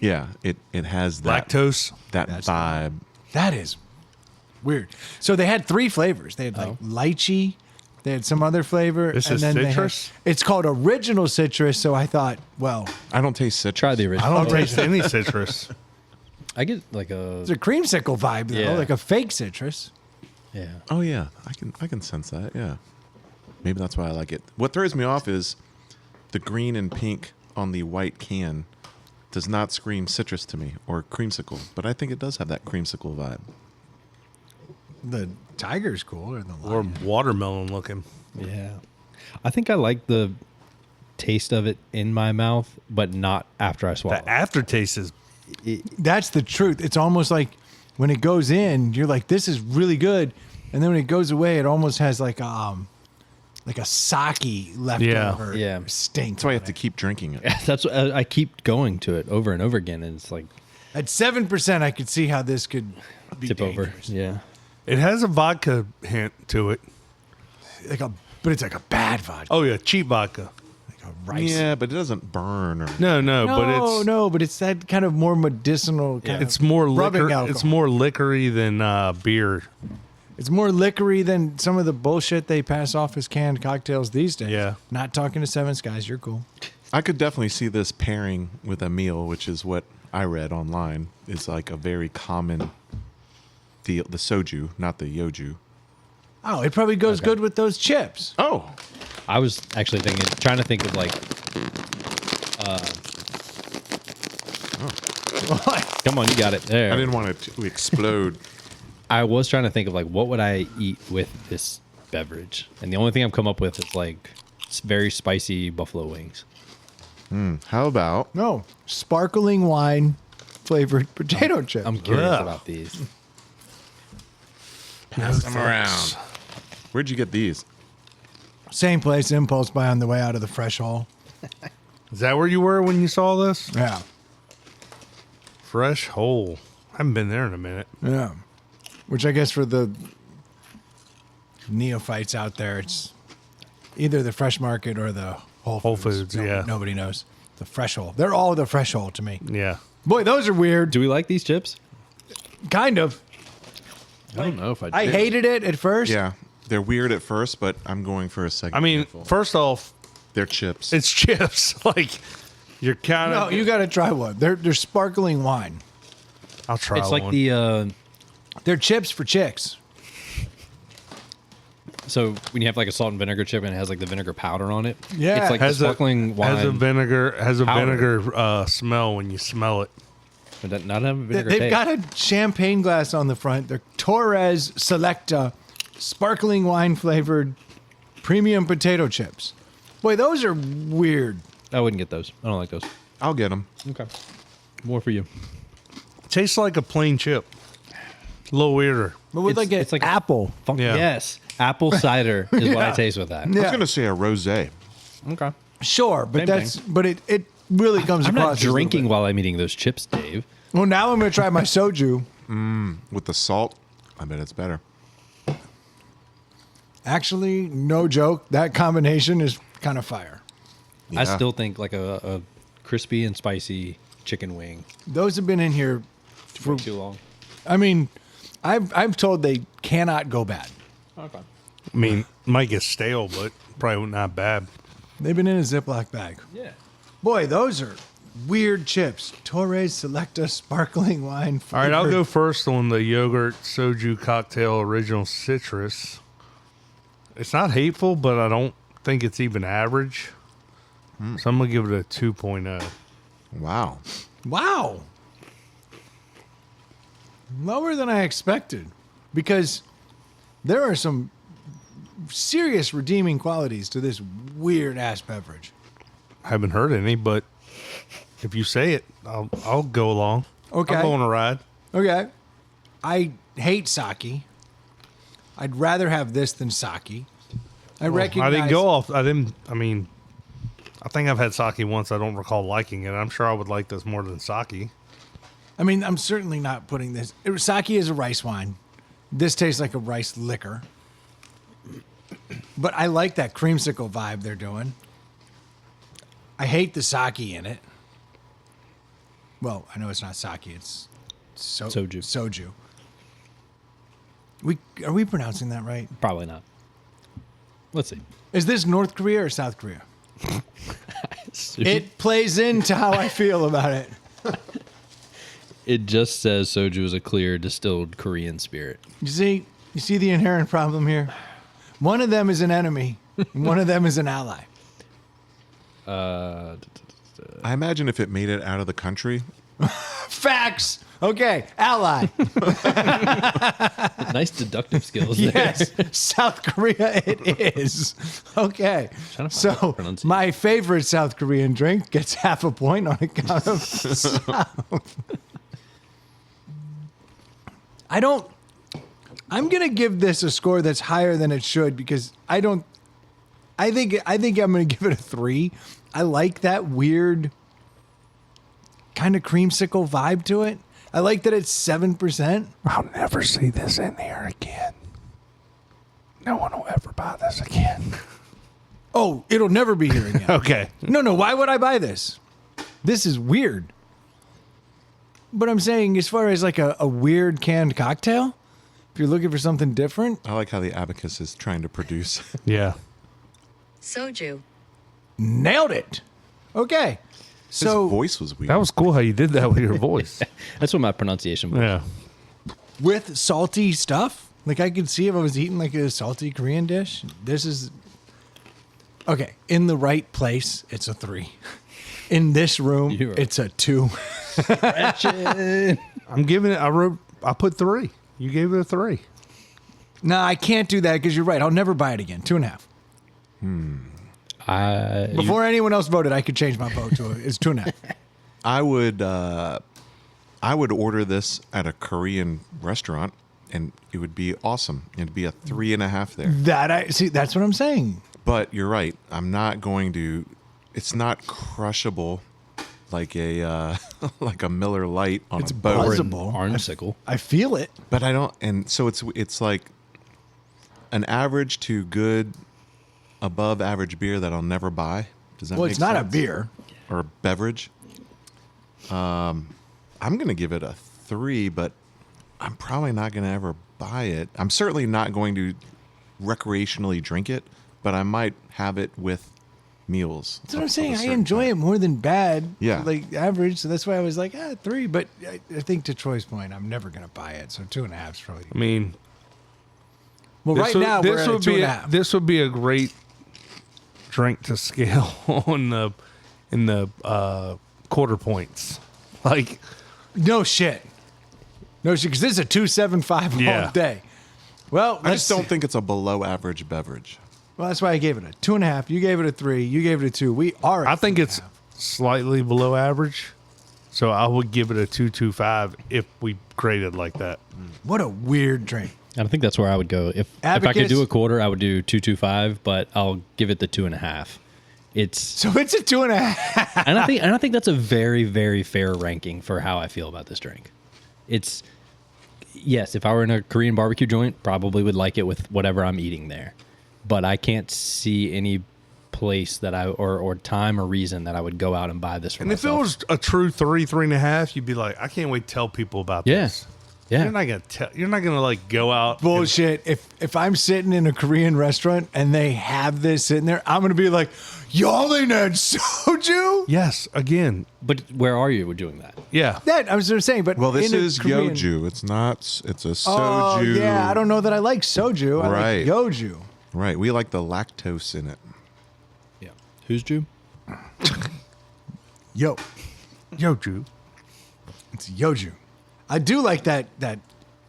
Yeah, it has that Lactose. that That's vibe. That is weird. So they had 3 flavors. They had like lychee. They had some other flavor. This and is then they had- citrus? it's called original citrus. So I thought, well, I don't taste citrus. Try the I original. don't taste any citrus. I get like a it's a creamsicle vibe, though, Yeah. like a fake citrus. yeah. Oh yeah, I can sense that. Yeah, maybe that's why I like it. What throws me off is the green and pink on the white can does not scream citrus to me or creamsicle, but I think it does have that creamsicle vibe. The tiger's cool, or the Or lion. watermelon looking. Yeah. I think I like the taste of it in my mouth, but not after I swallow. The aftertaste is. That's the truth. It's almost like when it goes in, you're like, this is really good, and then when it goes away, it almost has like a sake leftover Yeah. stink. That's why you on have to it. keep drinking it. That's what I keep going to it over and over again, and it's like At 7%, I could see how this could be tip over. dangerous. Yeah. It has a vodka hint to it. But it's like a bad vodka, Oh yeah, cheap vodka. like a rice. Yeah, but it doesn't burn or. No, but it's that kind of more medicinal kind it's of more rubbing liquor. alcohol. It's more liquory than beer. It's more liquory than some of the bullshit they pass off as canned cocktails these days. Yeah. Not talking to Seven Skies, you're cool. I could definitely see this pairing with a meal, which is what I read online. It's like a very common deal. The soju, not the yoju. Oh, it probably goes good with those chips. Oh, I was actually trying to think of like, come on, you got it there. I didn't want it to explode. I was trying to think of like, what would I eat with this beverage? And the only thing I've come up with is like very spicy buffalo wings. How about No, sparkling wine flavored potato chips. I'm curious Ugh. about these. pass them around? Where'd you get these? Same place, Impulse Buy on the way out of the Fresh Hole. Is that where you were when you saw this? Yeah, Fresh Hole. I haven't been there in a minute. yeah. Which I guess for the neophytes out there, it's either the Fresh Market or the Whole Foods, No- yeah. Nobody knows. The Fresh Hole. They're all the Fresh Hole to me. Yeah. Boy, those are weird. Do we like these chips? Kind of. I don't know if I hated it at first. Yeah, they're weird at first, but I'm going for a second. I mean, handful. first off, they're chips. it's chips. Like you're kind No, of. you got to try one. They're sparkling wine. I'll try. It's like one. the They're chips for chicks. So when you have like a salt and vinegar chip and it has like the vinegar powder on it, Yeah. it's like the Has sparkling wine. has a powder. vinegar smell when you smell it. But that- not have a vinegar They've taste. got a champagne glass on the front. They're Torres Selecta sparkling wine flavored premium potato chips. Boy, those are weird. I wouldn't get those. I don't like those. I'll get them. Okay. More for you. Tastes like a plain chip. A little weirder. But with It's like a- apple. Yeah. Yes. Apple cider is what I taste with that. I was Yeah. gonna say a rosé. Okay. Sure, but Same it really comes I'm across not as a little drinking bit. while I'm eating those chips, Dave. Well, now I'm going to try my soju. With the salt, I bet it's better. Actually, no joke, that combination is kind of fire. I Yeah. still think like a crispy and spicy chicken wing Those have been in here for too long. I mean, I'm told they cannot go bad. Okay. I mean, might get stale, but probably not bad. They've been in a Ziploc bag. Yeah. Boy, those are weird chips. Torres Selecta sparkling wine. All right, I'll flavored. go first on the yogurt soju cocktail original citrus. It's not hateful, but I don't think it's even average. So I'm going to give it a 2.0. Wow. Wow. Lower than I expected. Because there are some serious redeeming qualities to this weird ass beverage. I haven't heard any, but if you say it, I'll go along. Okay. I'll go on a ride. Okay. I hate sake. I'd rather have this than sake. I recognize. I didn't go off. I think I've had sake once. I don't recall liking it. I'm sure I would like this more than sake. I mean, I'm certainly not putting this. Sake is a rice wine. This tastes like a rice liquor. But I like that creamsicle vibe they're doing. I hate the sake in it. Well, I know it's not sake. It's Soju. Soju. Are we pronouncing that right? Probably not. Let's see. Is this North Korea or South Korea? It plays into how I feel about it. It just says soju is a clear distilled Korean spirit. You see the inherent problem here? One of them is an enemy, and one of them is an ally. I imagine if it made it out of the country, Facts. Okay, ally. Nice deductive skills there. Yes, South Korea it is. Okay. Trying to find So the pronunciation. my favorite South Korean drink gets half a point on account of South. I'm gonna give this a score that's higher than it should because I think I'm gonna give it a 3. I like that weird kind of creamsicle vibe to it. I like that it's 7%. I'll never see this in here again. No one will ever buy this again. Oh, it'll never be here again. Okay. No, why would I buy this? This is weird. But I'm saying, as far as like a weird canned cocktail, if you're looking for something different, I like how the abacus is trying to produce. Yeah. Soju. nailed it. Okay. His So voice was weird. That was cool how you did that with your voice. That's what my pronunciation was. Yeah. with salty stuff, like I could see if I was eating like a salty Korean dish, this is okay. In the right place, it's a 3. In this room, You are- it's a 2. I'm giving it, I put 3. You gave it a 3. No, I can't do that because you're right. I'll never buy it again. 2.5. Before anyone else voted, I could change my vote to it's 2.5. I would order this at a Korean restaurant, and it would be awesome. It'd be a 3.5 there. That I see. That's what I'm saying. But you're right. I'm not going to. It's not crushable like a like a Miller Lite on It's a boat. buzzable. Armsicle. I feel it. But I don't. And so it's like an average to good, above average beer that I'll never buy. Does that Well, make it's not a sense? beer. Or a beverage. I'm gonna give it a 3, but I'm probably not gonna ever buy it. I'm certainly not going to recreationally drink it, but I might have it with meals. That's what I'm of a saying. I certain enjoy kind. it more than bad. Yeah. Like average. So that's why I was like, 3. But I think to Troy's point, I'm never going to buy it. So 2.5 is probably. I mean, Well, right now we're at a 2.5. This would be a great drink to scale in the quarter points. Like, No shit. No shit, because this is a 2.75 Yeah. all day. Well, I just don't think it's a below average beverage. Well, that's why I gave it a 2.5. You gave it a 3. You gave it a 2. We are. I think it's slightly below average. So I would give it a 2.25 if we graded like that. What a weird drink. I think that's where I would go. If I could Abacus- do a quarter, I would do 2.25, but I'll give it the 2.5. It's So it's a 2.5. and I think that's a very, very fair ranking for how I feel about this drink. It's yes, if I were in a Korean barbecue joint, probably would like it with whatever I'm eating there. But I can't see any place that or time or reason that I would go out and buy this for And if it myself. was a true 3.5, you'd be like, I can't wait to tell people about Yeah. this. Yeah. You're not gonna tell. You're not gonna like go out. and- Bullshit. If I'm sitting in a Korean restaurant and they have this sitting there, I'm gonna be like, y'all ain't had soju? Yes. Again. But where are you with doing that? Yeah. That I was just saying, but Well, this in a is Korean- Yeoju. It's not. It's a Oh soju. yeah, I don't know that I like soju. I Right. like Yeoju. Right. We like the lactose in it. Yeah. Who's Jew? Yo, Yeoju. it's Yeoju. I do like that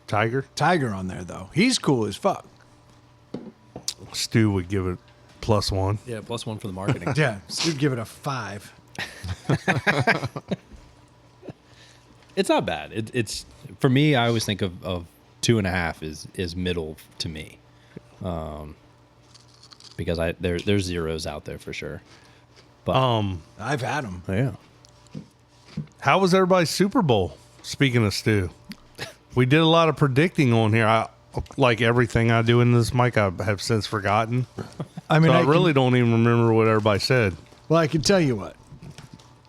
Tiger. tiger on there though. He's cool as fuck. Stu would give it +1. Yeah, +1 for the marketing. Yeah, Stu give it a 5. It's not bad. It's for me. I always think of 2.5 is middle to me, because there's zeros out there for sure. But I've had them. yeah, How was everybody's Super Bowl? Speaking of Stu, we did a lot of predicting on here. I like everything I do in this mic. I have since forgotten. I mean, So I I really can, don't even remember what everybody said. well, I can tell you what.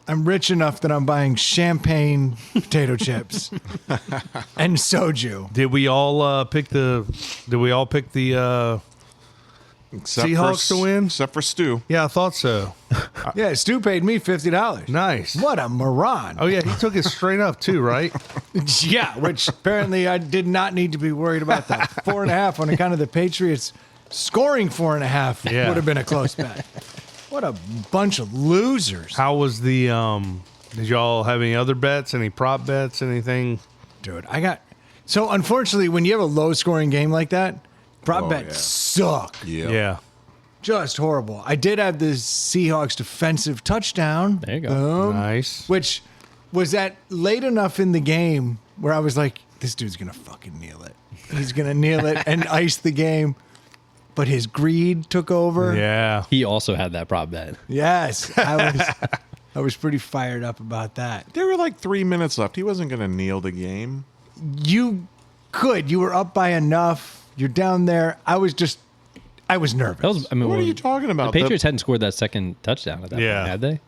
I'm rich enough that I'm buying champagne potato chips and soju. Did we all pick the? Did we all pick the? Except Seahawks to win? Except for Stu. Yeah, I thought so. Yeah, Stu paid me $50. Nice. What a moron. Oh yeah, he took it straight up too, right? Yeah, which apparently I did not need to be worried about that. 4.5 on account of the Patriots scoring 4.5 Yeah. would have been a close bet. What a bunch of losers. How was the? Did y'all have any other bets? Any prop bets? Anything? Dude, so unfortunately, when you have a low scoring game like that, prop Oh, bets yeah. suck. Yeah. Yeah. Just horrible. I did have the Seahawks defensive touchdown. There you go. Boom. Nice. Which was at late enough in the game where I was like, this dude's going to fucking kneel it. He's going to kneel it and ice the game. But his greed took over. Yeah. he also had that prop bet. Yes. I was pretty fired up about that. There were like 3 minutes left. He wasn't going to kneel the game. You could. You were up by enough. You're down there. I was nervous. That was. I mean, What are well, you talking about? The Patriots hadn't scored that second touchdown at that Yeah. point, had they?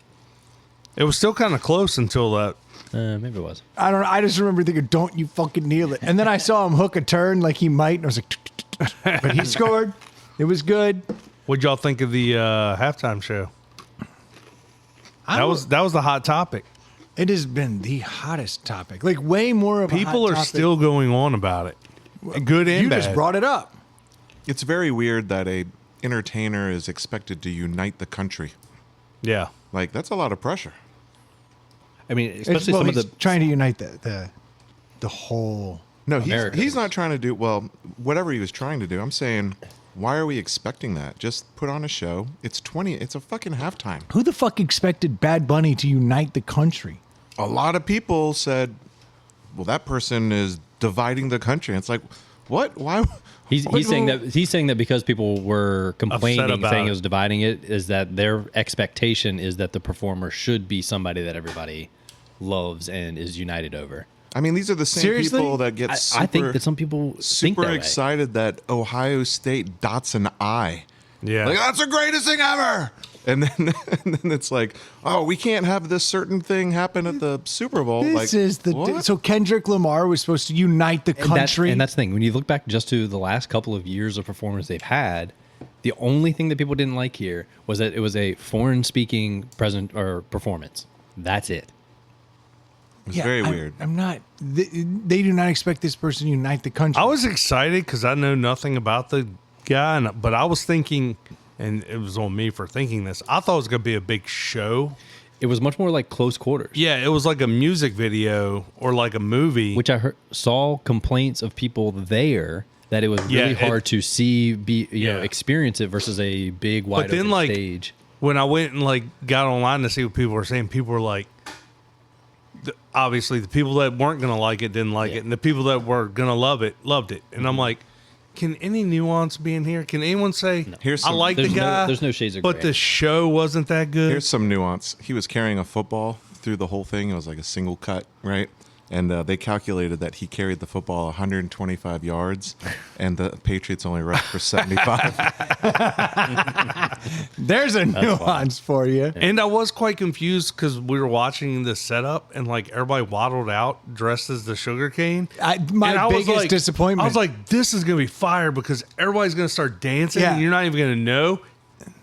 It was still kind of close until that. Maybe it was. I don't know. I just remember thinking, don't you fucking kneel it. And then I saw him hook a turn like he might. And I was like, but he scored. It was good. What'd y'all think of the halftime show? That was the hot topic. It has been the hottest topic. Like way more of a People hot are topic. still going on about it. Good and You bad. just brought it up. It's very weird that a entertainer is expected to unite the country. Yeah. Like, that's a lot of pressure. I mean, It's- especially well, some of he's the. trying to unite the whole. No, America he's is. not trying to do, well, whatever he was trying to do. I'm saying, why are we expecting that? Just put on a show. It's a fucking halftime. Who the fuck expected Bad Bunny to unite the country? A lot of people said, well, that person is dividing the country. And it's like, what? Why? He's saying that because people were complaining, about saying it. it was dividing it, is that their expectation is that the performer should be somebody that everybody loves and is united over. I mean, these are the same Seriously? people that get super, I think that some people think super that way. excited that Ohio State dots an I. Yeah. Like, that's the greatest thing ever. And then it's like, oh, we can't have this certain thing happen at the Super Bowl. This like, is the what? so Kendrick Lamar was supposed to unite the country. And that's the thing. When you look back just to the last couple of years of performance they've had, the only thing that people didn't like here was that it was a foreign-speaking present or performance. That's it. was very weird. I'm not. They do not expect this person to unite the country. I was excited because I know nothing about the guy, but I was thinking, and it was on me for thinking this. I thought it was going to be a big show. It was much more like close quarters. Yeah, it was like a music video or like a movie. Which I saw complaints of people there that it was really hard to see, experience it versus a big wide open stage. When I went and like got online to see what people were saying, people were like, obviously the people that weren't going to like it didn't like it, and the people that were going to love it loved it. And I'm like, can any nuance be in here? Can anyone say, Here's I some- like the guy? There's no shades of but gray. the show wasn't that good. Here's some nuance. He was carrying a football through the whole thing. It was like a single cut, right? And they calculated that he carried the football 125 yards, and the Patriots only rushed for 75. There's a nuance for you. And I was quite confused because we were watching the setup and like everybody waddled out dressed as the sugar cane. My And I was biggest like- disappointment. I was like, this is going to be fire because everybody's going to start dancing Yeah. and you're not even going to know.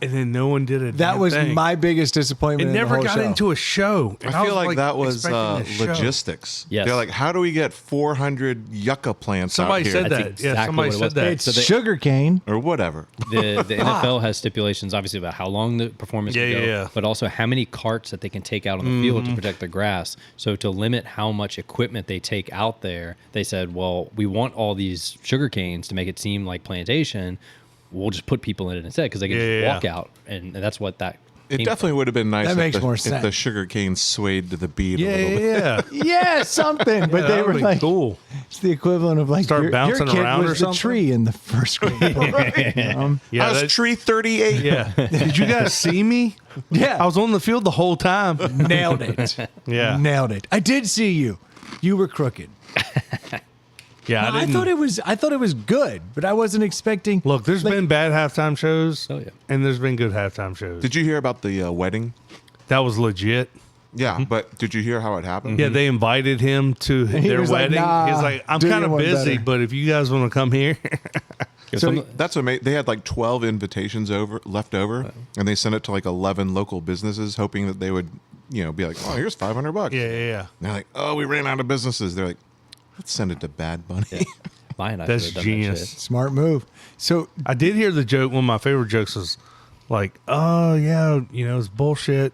And then no one did it. that was my biggest disappointment. It in the never whole got show. into a show. And I feel like that was expecting a show. logistics. Yes. They're like, how do we get 400 yucca plants Somebody out here? said That's that. exactly Yeah, somebody what it said was. that. It's So they- sugar cane. or whatever. The NFL has stipulations, obviously, about how long the performance can go, Yeah. but also how many carts that they can take out on the field to protect the grass. So to limit how much equipment they take out there, they said, well, we want all these sugar canes to make it seem like plantation. We'll just put people in it instead because they can just walk out, and that's what that. It came definitely would have been nice That if, makes more if the sense. sugar cane swayed to the beat Yeah, a little bit. yeah. Yeah, something. But Yeah, they that were would've been like, cool. it's the equivalent of like Start your bouncing kid around was or the something? tree in the first grade. Yeah, I was that- tree 38. yeah. Did you guys see me? Yeah, I was on the field the whole time. nailed it. Yeah. Nailed it. I did see you. You were crooked. Yeah, I thought it was good, but I wasn't expecting. Look, there's been bad halftime shows. Oh, yeah. And there's been good halftime shows. Did you hear about the wedding? That was legit. Yeah, but did you hear how it happened? Yeah, they invited him to he their was like, wedding. "Nah, He's like, I'm do kind your of one busy, better." but if you guys want to come here, So That's amazing. They had like 12 invitations left over, and they sent it to like 11 local businesses, hoping that they would, be like, "Oh, here's $500." yeah. And they're like, "Oh, we ran out of businesses." They're like, "Let's send it to Bad Bunny." Yeah. Lion Eye That's should've done that genius. shit. smart move. So I did hear the joke. One of my favorite jokes was like, "Oh yeah, it's bullshit.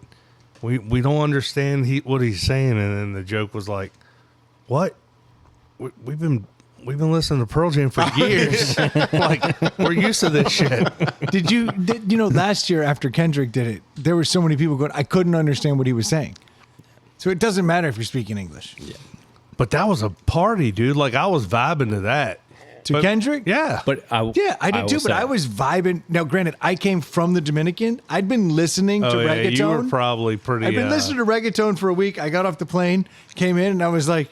We don't understand what he's saying." And then the joke was like, "What? We've been listening to Pearl Jam for years. Like we're used to this shit." did you last year after Kendrick did it, there were so many people going, I couldn't understand what he was saying. So it doesn't matter if you're speaking English. But that was a party, dude. Like I was vibing to that. To Kendrick? Yeah. But Yeah, I did will too, but say- I was vibing. Now, granted, I came from the Dominican. I'd been listening to Oh, yeah, reggaeton. you were probably pretty. I've been listening to reggaeton for a week. I got off the plane, came in, and I was like,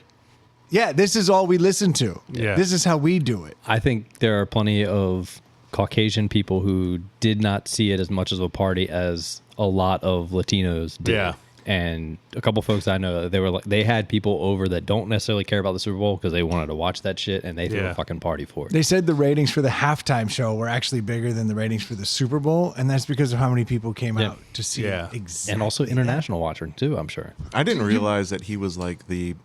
yeah, this is all we listen to. Yeah. This is how we do it. I think there are plenty of Caucasian people who did not see it as much as a party as a lot of Latinos did. Yeah. And a couple folks I know, they had people over that don't necessarily care about the Super Bowl because they wanted to watch that shit, and they threw Yeah. a fucking party for it. They said the ratings for the halftime show were actually bigger than the ratings for the Super Bowl, and that's because of how many people came Yeah. out to see Yeah. it. Exactly. And also international watching too, I'm sure. I didn't realize that he was like the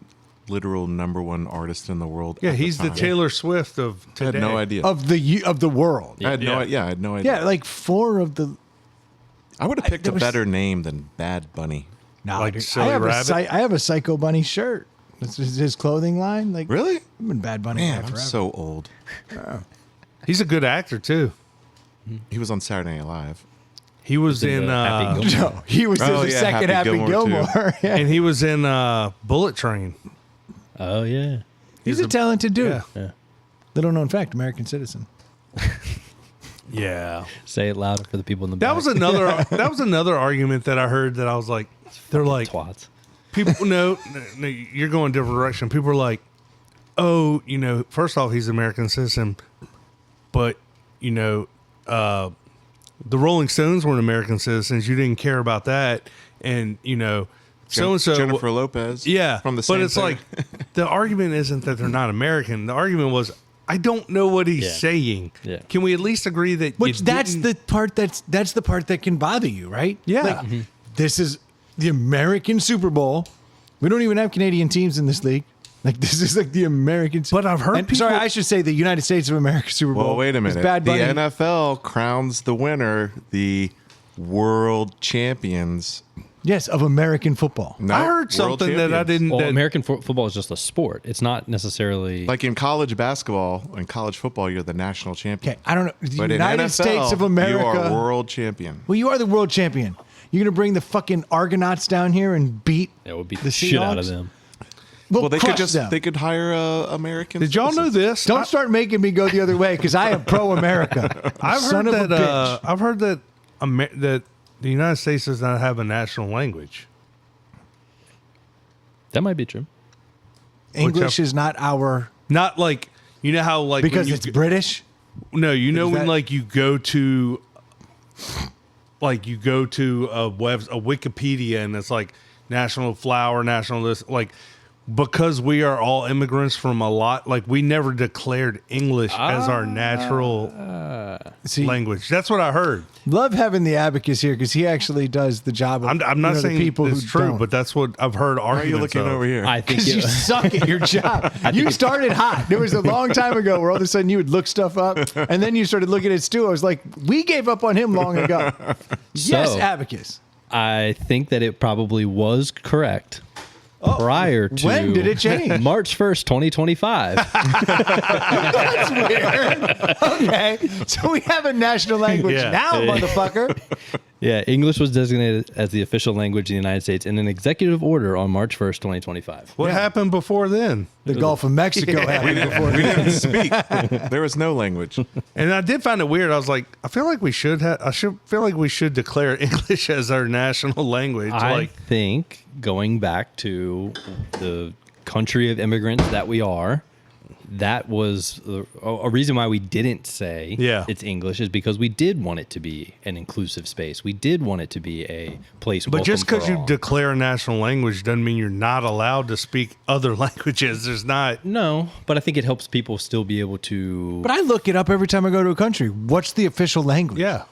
literal #1 artist in the world. Yeah, at he's the time. Taylor Swift of I had today. no idea. of the world. I had no Yeah. idea. I had no idea. Yeah, like 4 of the. I would have picked there a was- better name than Bad Bunny. Nah, Like dude, Silly I have Rabbit? I have a Psycho Bunny shirt. This is his clothing line. Like Really? I've been Bad Bunny Man, guy I'm forever. so old. He's a good actor too. He was on Saturday Night Live. He was in in, the Happy Gilmore. No, he was Oh, the yeah, second Happy Happy Gilmore, Gilmore. Yeah. and he was in Bullet Train. Oh yeah. He's a talented dude. Yeah. Yeah. Little known fact, American citizen. Yeah. Say it louder for the people in the back. That was another argument that I heard that I was like, they're like, twats. people no, you're going a different direction. People are like, oh, first off, he's an American citizen, but the Rolling Stones weren't American citizens. You didn't care about that, and so and so Jennifer Lopez. Yeah, From the but same it's thing. like the argument isn't that they're not American. The argument was I don't know what he's Yeah. saying. Yeah. Can we at least agree that? Which you that's didn't- the part that's the part that can bother you, right? Yeah. Like, this is the American Super Bowl. We don't even have Canadian teams in this league. Like this is like the American. But I've heard people- Sorry, I should say the United States of America Super Bowl. Well, wait a is minute. Bad The Bunny. NFL crowns the winner the world champions. Yes, of American football. No, I heard world something that I champions. didn't. Well, that- American football is just a sport. It's not necessarily Like in college basketball and college football, you're the national champion. Okay, I don't know. The But United in NFL, States of America. you are world champion. Well, you are the world champion. You're gonna bring the fucking Argonauts down here and beat. it would beat the the shit out of Seahawks? them. Well, they could crush just them. they could hire American. Did y'all know citizens. this? Don't start making me go the other way because I am pro America. I've Son heard of a that. bitch. I've heard that that the United States does not have a national language. That might be true. English is not our Not like you know how like when because you it's go- British. No, you know Is when that- like you go to a Wikipedia and it's like national flower, national this like because we are all immigrants from a lot like we never declared English as our natural See, language. That's what I heard. love having the abacus here because he actually does the job. Of, I'm not you know, saying the people it's who true, don't. but that's what I've heard. Why are you looking over here? I think Because you suck at your job. You started hot. There was a long time ago where all of a sudden you would look stuff up, and then you started looking at Stu. I was like, we gave up on him long ago. Yes, So- abacus. I think that it probably was correct prior to when did it change? March 1st, 2025. That's weird. Okay, so we have a national language Yeah. now, motherfucker. Yeah, English was designated as the official language in the United States in an executive order on March 1st, 2025. What happened before then? The Gulf of Mexico happened before. we didn't speak. There was no language. And I did find it weird. I was like, I feel like we should declare English as our national language. I Like, think going back to the country of immigrants that we are, that was a reason why we didn't say it's English is because we did want it to be an inclusive space. We did want it to be a place. but just because because you declare a national language doesn't mean you're not allowed to speak other languages. There's not. no, but I think it helps people still be able to. But I look it up every time I go to a country. What's the official language? Yeah.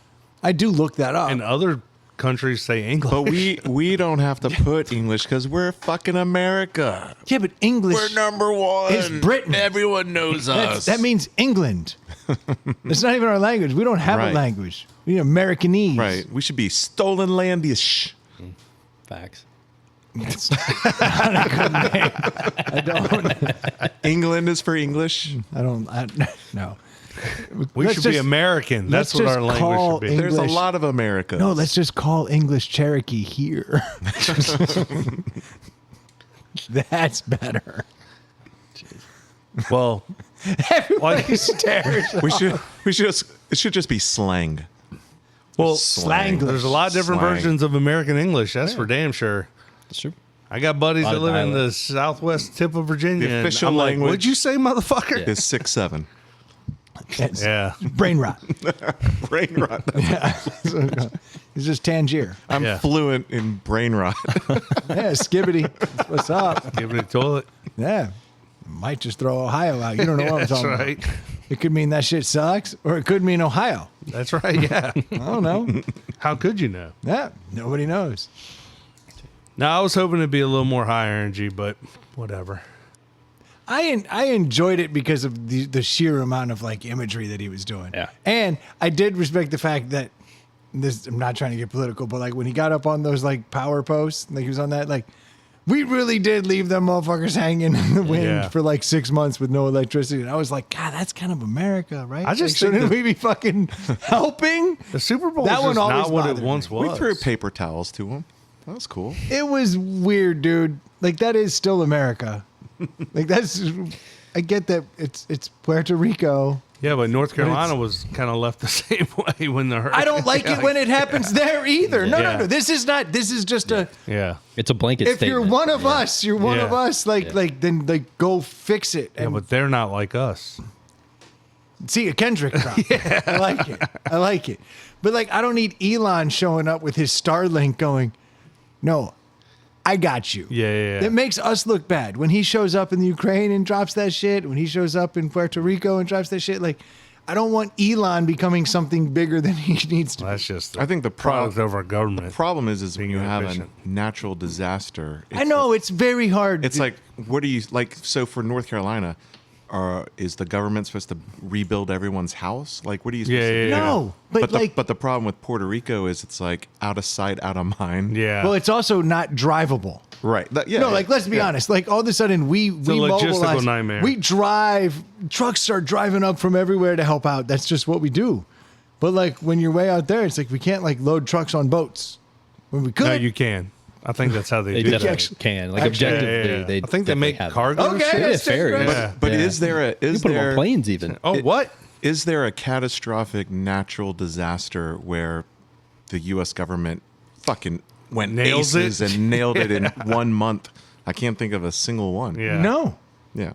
I do look that up. And other countries say English. But we don't have to put English because we're fucking America. yeah, but English. We're number one. It's Britain. Everyone knows That means England. It's not even our language. We don't have a Right. language. We need Americanese. Right. We should be stolen landish. Facts. That's not a good name. England is for English. No. we Let's should be just- American. That's let's what our just language call should be. There's a English. lot of America. No, let's just call English Cherokee here. That's better. Well, Everybody stares. we should just it should just be slang. well, Slang. there's a lot of different Slang. versions of American English. That's for damn sure. That's true. I got buddies Lot that of live in the dialect. southwest tip of Virginia. The and official I'm like, language- what'd you say, motherfucker? Is 6'7". It's Yeah. brain rot. Brain rot. It's just Tangier. I'm Yeah. fluent in brain rot. Yeah, skibbity. That's what's up? Give it a toilet. Yeah. Might just throw Ohio out. You don't know what I'm That's talking right. about. It could mean that shit sucks, or it could mean Ohio. That's right. Yeah. I don't know. How could you know? Yeah, nobody knows. Now, I was hoping it'd be a little more high energy, but whatever. I enjoyed it because of the sheer amount of like imagery that he was doing. Yeah. And I did respect the fact that this, I'm not trying to get political, but like when he got up on those like power posts, like he was on that, like we really did leave them motherfuckers hanging in the wind Yeah. for like 6 months with no electricity. And I was like, God, that's kind of America, right? I just like, think shouldn't that- we be fucking helping? The Super Bowl That is one just always not what it bothered me. once was. We threw paper towels to him. That was cool. It was weird, dude. Like that is still America. Like that's I get that it's Puerto Rico. Yeah, but North Carolina was kind of left the same way when the hurricane. I don't like it when it happens there either. No, Yeah. no. This is not. This is just a. Yeah. It's a blanket If statement. you're one of us, you're one Yeah. of us. Like then like go fix it. Yeah, And but they're not like us. see a Kendrick crowd. I like it. I like it. But like I don't need Elon showing up with his Starlink going, no, I got you. Yeah. It makes us look bad when he shows up in the Ukraine and drops that shit. When he shows up in Puerto Rico and drops that shit, like I don't want Elon becoming something bigger than he needs to. That's just I think the product over our government. problem is when being you have a inefficient. natural disaster. I know it's very hard. It's like, what do you like? So for North Carolina, is the government supposed to rebuild everyone's house? Like, what are you supposed to do? no, but like, but the problem with Puerto Rico is it's like out of sight, out of mind. Yeah. well, it's also not drivable. Right. No, like let's be honest. Like all of a sudden we a logistical mobilize, nightmare. we drive, trucks start driving up from everywhere to help out. That's just what we do. But like when you're way out there, it's like we can't like load trucks on boats when we could. No, you can. I think that's how they, They do definitely it. actually- can. Like actually- objectively, they I think they make have cargo Okay, shit. Yeah, that's ferries. different. Yeah. But Yeah. is there a You is put them on there planes even. Oh, what? is there a catastrophic natural disaster where the U.S. government fucking went Nails aces it? and nailed it in 1 month? I can't think of a single one. Yeah. No, Yeah.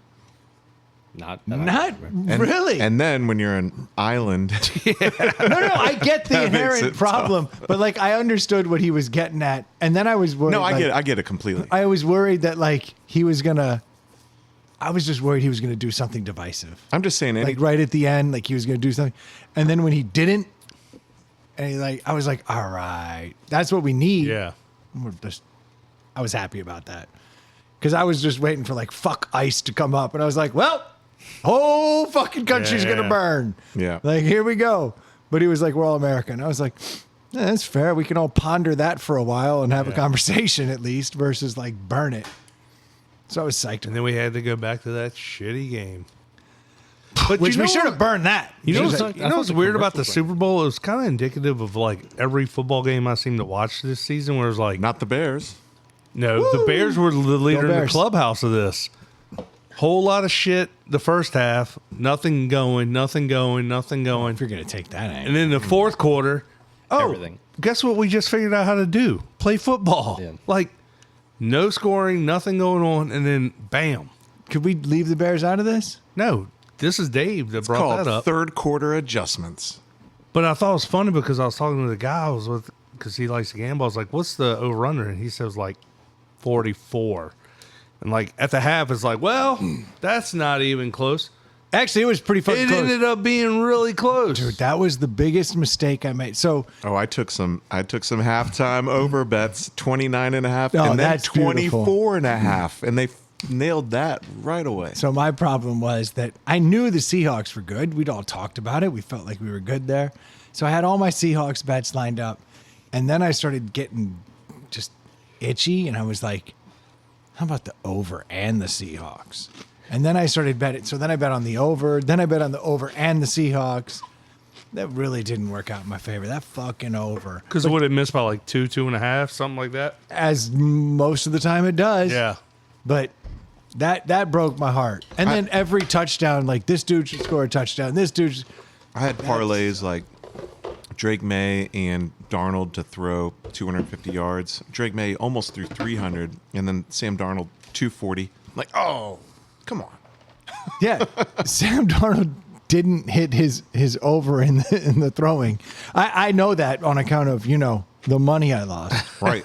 Not really. And then when you're an island, No, I get the That makes inherent it problem, but like I understood what he was getting at, and then I was worried. no, I like, get it. I get it completely. I was worried that like he was gonna. I was just worried he was gonna do something divisive, I'm just saying, like right at the end, like he was gonna do something, and then when he didn't, and he like, I was like, all right, that's what we need. Yeah. We're just, I was happy about that because I was just waiting for like fuck ICE to come up, and I was like, well, whole fucking country's Yeah. gonna burn. Yeah. Like here we go. But he was like, we're all American. I was like, yeah, that's fair. We can all ponder that for a while and have a conversation at least versus like burn it. So I was psyched. And then we had to go back to that shitty game. But Which you we know should have what- burned that. You know, It what's, was- you I know thought what's the weird about the commercials Super Bowl? It was kind of indicative of like every football game I seem to watch this season where it's like, Not the Bears. no, the Bears were the leader in the Bears. clubhouse of this. Whole lot of shit the first half, nothing going. if you're gonna take that angle. And then the fourth quarter, Everything. guess what we just figured out how to do? Play football. Yeah. Like, no scoring, nothing going on, and then bam. Could we leave the Bears out of this? No, this is Dave that brought Called that up. third quarter adjustments. But I thought it was funny because I was talking to the guy I was with because he likes to gamble. I was like, what's the over-under? And he says like 44. And like at the half, it's like, well, that's not even close. Actually, it was pretty fucking It close. ended up being really close. Dude, that was the biggest mistake I made. So Oh, I took some halftime over bets, 29 and a half, Oh, and then that's beautiful. 24 and a half. And they nailed that right away. So my problem was that I knew the Seahawks were good. We'd all talked about it. We felt like we were good there. So I had all my Seahawks bets lined up. And then I started getting just itchy. And I was like, how about the over and the Seahawks? And then I started betting. So then I bet on the over. Then I bet on the over and the Seahawks. That really didn't work out in my favor. That fucking over. Because would it miss by like 2.5, something like that? As most of the time it does. Yeah. But that broke my heart. And then every touchdown, like this dude should score a touchdown. This dude, I had parlays like Drake May and Darnold to throw 250 yards. Drake May almost threw 300, and then Sam Darnold 240. Like, oh, come on. yeah, Sam Darnold didn't hit his over in the throwing. I know that on account of the money I lost. Right.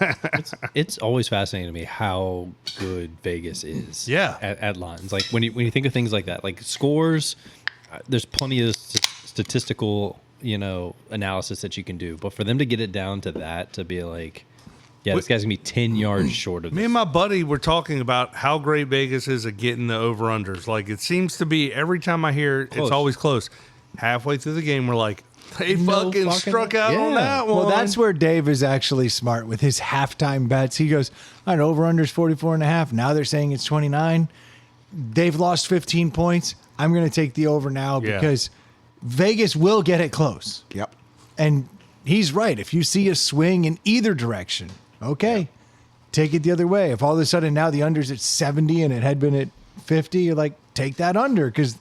It's always fascinating to me how good Vegas is. Yeah. At lines, like when you think of things like that, like scores, there's plenty of statistical analysis that you can do, but for them to get it down to that, to be like, yeah, this guy's gonna be 10 yards short of Me this. and my buddy were talking about how great Vegas is at getting the over-unders. Like, it seems to be every time I hear it, Close. it's always close. Halfway through the game, we're like, they No fucking fucking- struck out on yeah. that one. Well, that's where Dave is actually smart with his halftime bets. He goes, all right, over under is 44.5. Now they're saying it's 29. They've lost 15 points. I'm going to take the over now Yeah. because Vegas will get it close. Yep. And he's right. If you see a swing in either direction, okay, take it the other way. If all of a sudden now the under's at 70 and it had been at 50, you're like, take that under because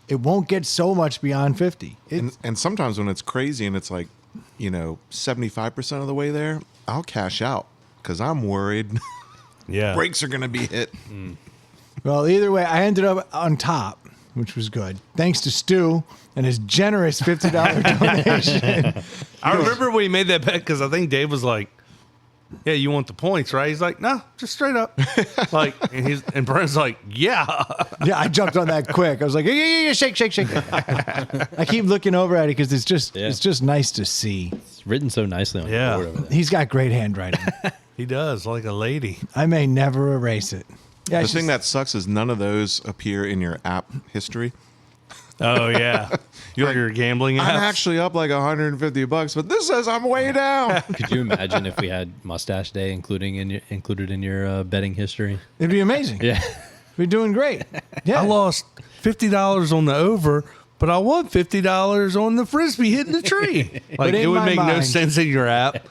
it won't get so much beyond 50. And sometimes when it's crazy and it's like, 75% of the way there, I'll cash out because I'm worried yeah. brakes are going to be hit. Well, either way, I ended up on top, which was good. Thanks to Stu and his generous $50 donation. I remember when he made that bet because I think Dave was like, yeah, you want the points, right? He's like, no, just straight up. Like, and Brent's like, yeah. Yeah, I jumped on that quick. I was like, yeah, shake. I keep looking over at it because it's just nice to see. It's written so nicely on Yeah. the board over there. He's got great handwriting. He does, like a lady. I may never erase it. Yeah, The it's thing just- that sucks is none of those appear in your app history. Oh, yeah. You're gambling I'm apps. actually up like $150, but this says I'm way down. Could you imagine if we had Mustache Day included in your betting history? it'd be amazing. Yeah. We're doing great. Yeah. I lost $50 on the over, but I won $50 on the Frisbee hitting the tree. Like, in it would my make no mind- sense in your app.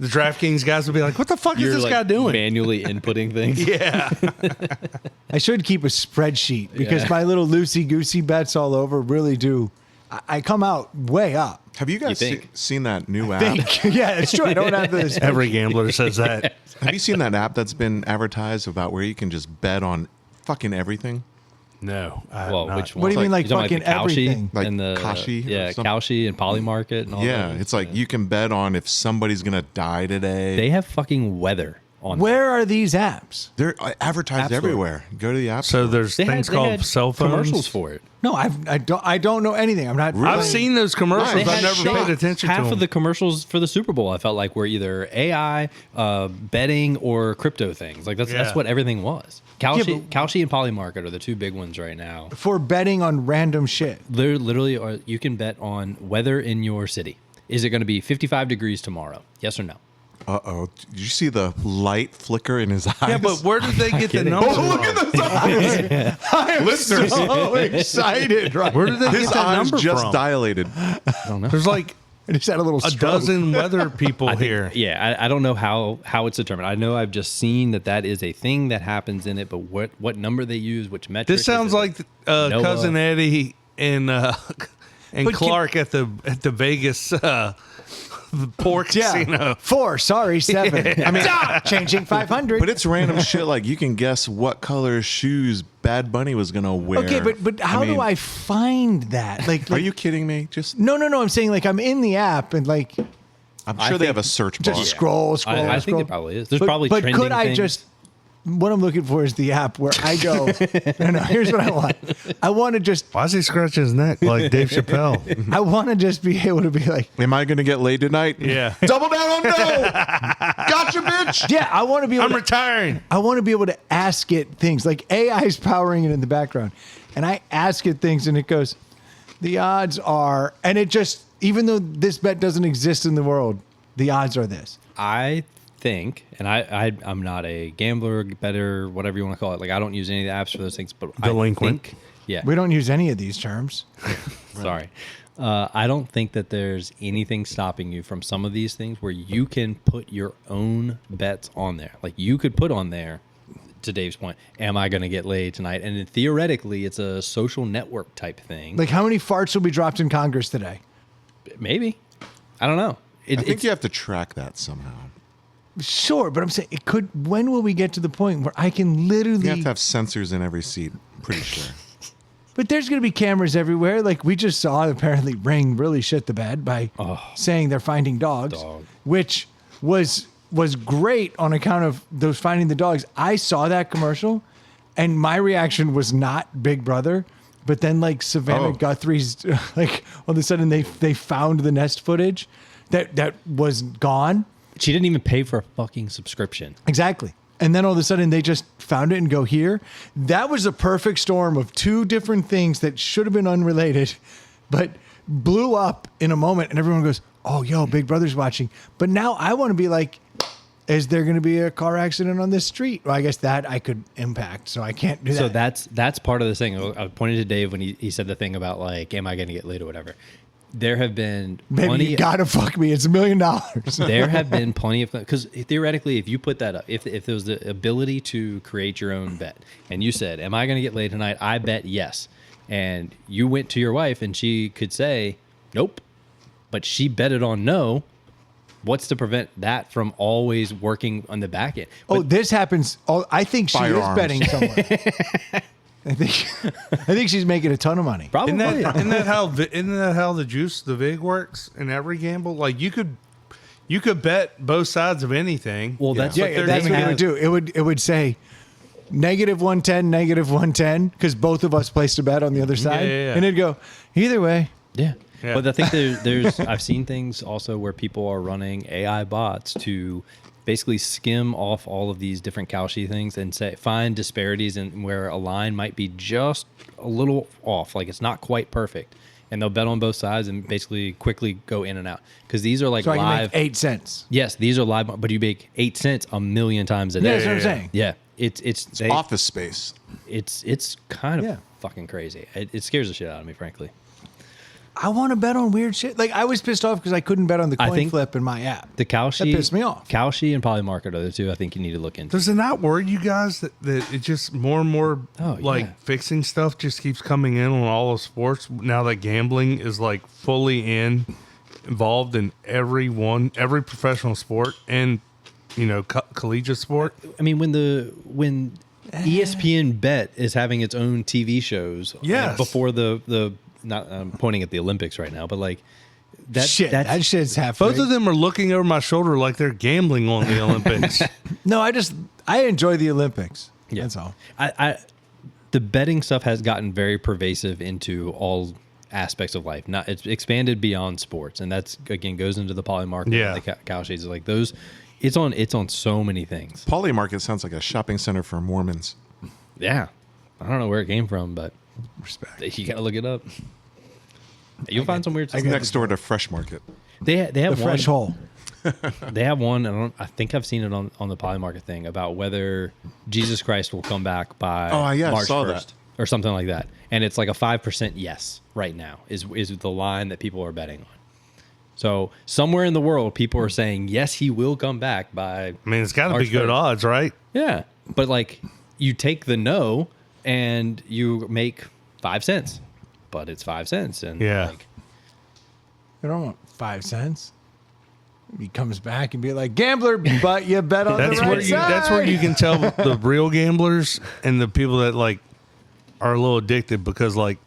The DraftKings guys would be like, what the fuck is You're this like guy doing? manually inputting things. Yeah. I should keep a spreadsheet because Yeah. my little loosey-goosey bets all over really do. I come out way up. Have you guys think? seen that new app? Think. Yeah, it's true. I don't have this. Every gambler says that. Have you seen that app that's been advertised about where you can just bet on fucking everything? No. I have Well, not. which one? What do you mean, like You're talking fucking the Kalshi everything? Like and the Kashi or yeah, something? Kalshi and Polymarket and all Yeah, that. it's like you can bet on if somebody's gonna die today. They have fucking weather on. Where are these apps? They're advertised App Store. everywhere. Go to the app So store. there's They things had called cell phones. commercials for it. No, I don't know anything. I'm not. I've seen those commercials. They I've had never shots. paid attention to Half them. of the commercials for the Super Bowl, I felt like, were either AI, betting, or crypto things. Like that's Yeah. what everything was. Kalshi, Yeah, but- Kalshi and Polymarket are the two big ones right now. for betting on random shit. There literally are. You can bet on weather in your city. Is it going to be 55 degrees tomorrow? Yes or no? Uh-oh. Did you see the light flicker in his eyes? Yeah, but where did they get the kidding. number Oh, look from? at those eyes. I am Listeners. so excited right Where did they His get that eyes number just from? dilated. I don't know. There's like I just had a little a stroke. dozen weather people here. Yeah, I don't know how it's determined. I know I've just seen that is a thing that happens in it, but what number they use, which metric. This is sounds it? like NOAA? cousin Eddie and But can- Clark at the Vegas pork casino. Yeah, 4. Sorry, 7. I mean, changing 500. But it's random shit like you can guess what color shoes Bad Bunny was going to wear. okay, but how do I find that? Like, Are you kidding me? Just No. I'm saying like I'm in the app and like I'm I sure they think- have a search bar. just scroll. I think scroll. it probably is. There's But- probably But trending could I things. just? What I'm looking for is the app where I go. no, here's what I want. I want to just. Why is he scratching his neck like Dave Chappelle? I want to just be able to be like. Am I going to get laid tonight? Yeah. Double down on no. Gotcha, bitch. Yeah, I want to be able. I'm to, retiring. I want to be able to ask it things like AI is powering it in the background, and I ask it things, and it goes, the odds are, and it just even though this bet doesn't exist in the world, the odds are this. I think, and I'm not a gambler, bettor, whatever you want to call it. Like I don't use any of the apps for those things, but Delinquent. I think, yeah. We don't use any of these terms. Sorry. I don't think that there's anything stopping you from some of these things where you can put your own bets on there. Like you could put on there, to Dave's point, am I going to get laid tonight? And then theoretically, it's a social network type thing. Like how many farts will be dropped in Congress today? Maybe. I don't know. I think you have to track that somehow. Sure, but I'm saying it could. When will we get to the point where I can literally? You have to have sensors in every seat. Pretty sure. But there's going to be cameras everywhere. Like we just saw, apparently Ring really shit the bed by saying they're finding dogs, which was great on account of those finding the dogs. I saw that commercial, and my reaction was not Big Brother. But then, like Savannah Guthrie's, like all of a sudden they found the Nest footage that was gone. She didn't even pay for a fucking subscription. Exactly. And then all of a sudden they just found it and go here. That was a perfect storm of two different things that should have been unrelated, but blew up in a moment. And everyone goes, oh, yo, Big Brother's watching. But now I want to be like, is there going to be a car accident on this street? Well, I guess that I could impact, so I can't do that. So that's part of the thing. I pointed to Dave when he said the thing about like, am I going to get laid or whatever. There have been Baby, plenty. you gotta fuck me. It's $1 million. There have been plenty of, because theoretically, if you put that up, if there was the ability to create your own bet, and you said, "Am I going to get laid tonight?" I bet yes, and you went to your wife, and she could say, "Nope," but she betted on no. What's to prevent that from always working on the back end? Oh, this happens. I think she Firearms. is betting somewhere. I think she's making a ton of money. Probably. Isn't that how the juice, the vig works in every gamble? Like you could You could bet both sides of anything. Well, that's Yeah, what they're that's what gonna it would do. It would say -110, -110, because both of us placed a bet on the other side, yeah. and it'd go either way. Yeah. Yeah. But I think there's I've seen things also where people are running AI bots to basically skim off all of these different Kalshi things and find disparities in where a line might be just a little off, like it's not quite perfect. And they'll bet on both sides and basically quickly go in and out. Because these are like So I can live. make 8 cents. Yes, these are live, but you make 8 cents a million times a day. Yeah, that's what I'm saying. Yeah. It's Office Space. it's kind of Yeah. fucking crazy. It scares the shit out of me, frankly. I want to bet on weird shit. Like I was pissed off because I couldn't bet on the I coin think flip in my app. The Kalshi That pissed me off. Kalshi and Polymarket are the two I think you need to look into. Does it not worry you guys that it just more and more Oh, like yeah. fixing stuff just keeps coming in on all of sports now that gambling is like fully involved in every professional sport and collegiate sport? I mean, when ESPN Bet is having its own TV shows, Yes. before the not I'm pointing at the Olympics right now, but like that That shit's half. Both of them are looking over my shoulder like they're gambling on the Olympics. No, I enjoy the Olympics. Yeah. That's all. The betting stuff has gotten very pervasive into all aspects of life. Not it's expanded beyond sports, and that's again goes into the Polymarket, Yeah. the Kalshis, like those. It's on so many things. Polymarket sounds like a shopping center for Mormons. Yeah, I don't know where it came from, but Respect. you gotta look it up. You'll find some weird stuff. Next door to Fresh Market. They have The one. fresh hole. They have one. I think I've seen it on the Polymarket thing about whether Jesus Christ will come back by Oh, yeah, I March saw 1st that. or something like that. And it's like a 5% yes right now is the line that people are betting on. So somewhere in the world, people are saying yes, he will come back by. I mean, it's got to be March good 1st. odds, right? Yeah, but like you take the no and you make 5 cents, but it's 5 cents, and Yeah. like, You don't want 5 cents. He comes back and be like, gambler, but you bet on That's the right where side. that's where you can tell the real gamblers and the people that like are a little addicted, because like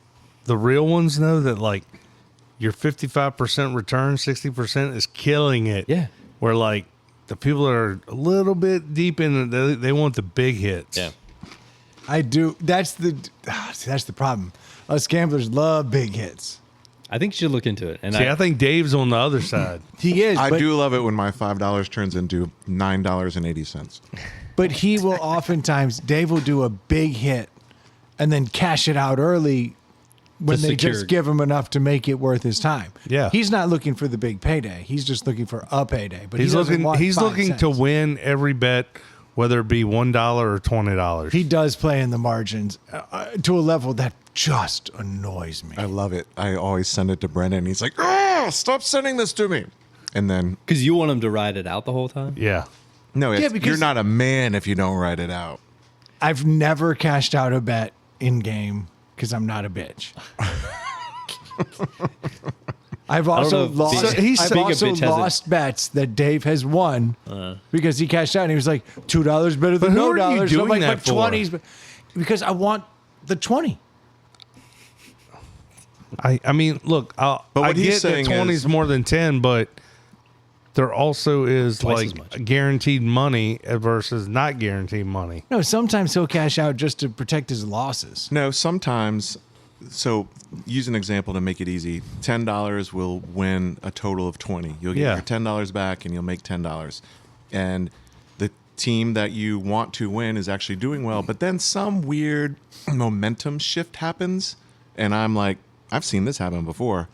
the real ones know that like your 55% return, 60% is killing it. Yeah. Where like the people that are a little bit deep in it, they want the big hits. yeah. I do. That's the problem. Us gamblers love big hits. I think you should look into it. And See, I think Dave's on the other side. He is. I but, do love it when my $5 turns into $9.80. But he will oftentimes, Dave will do a big hit and then cash it out early when To they secure- just give him enough to make it worth his time. Yeah. He's not looking for the big payday. He's just looking for a payday. But He's he doesn't looking. want He's 5 looking cents. to win every bet, whether it be $1 or $20. He does play in the margins to a level that just annoys me. I love it. I always send it to Brendan. And he's like, "Oh, stop sending this to me." And then, because you want him to ride it out the whole time. Yeah. no, it's, because- you're not a man if you don't write it out. I've never cashed out a bet in game because I'm not a bitch. I've also know if lost. being- he's- I've being a also bitch has a- lost bets that Dave has won because he cashed out and he was like $2 better than But who no are you dollars. So I'm doing like, that but for? 20s, because I want the 20. I mean, look, But I what he's get that saying 20 is- is more than 10, but there also is Twice as like much. guaranteed money versus not guaranteed money. No, sometimes he'll cash out just to protect his losses. No, sometimes. So, use an example to make it easy. $10 will win a total of 20. You'll get Yeah. your $10 back, and you'll make $10. And the team that you want to win is actually doing well, but then some weird momentum shift happens, and I'm like, I've seen this happen before.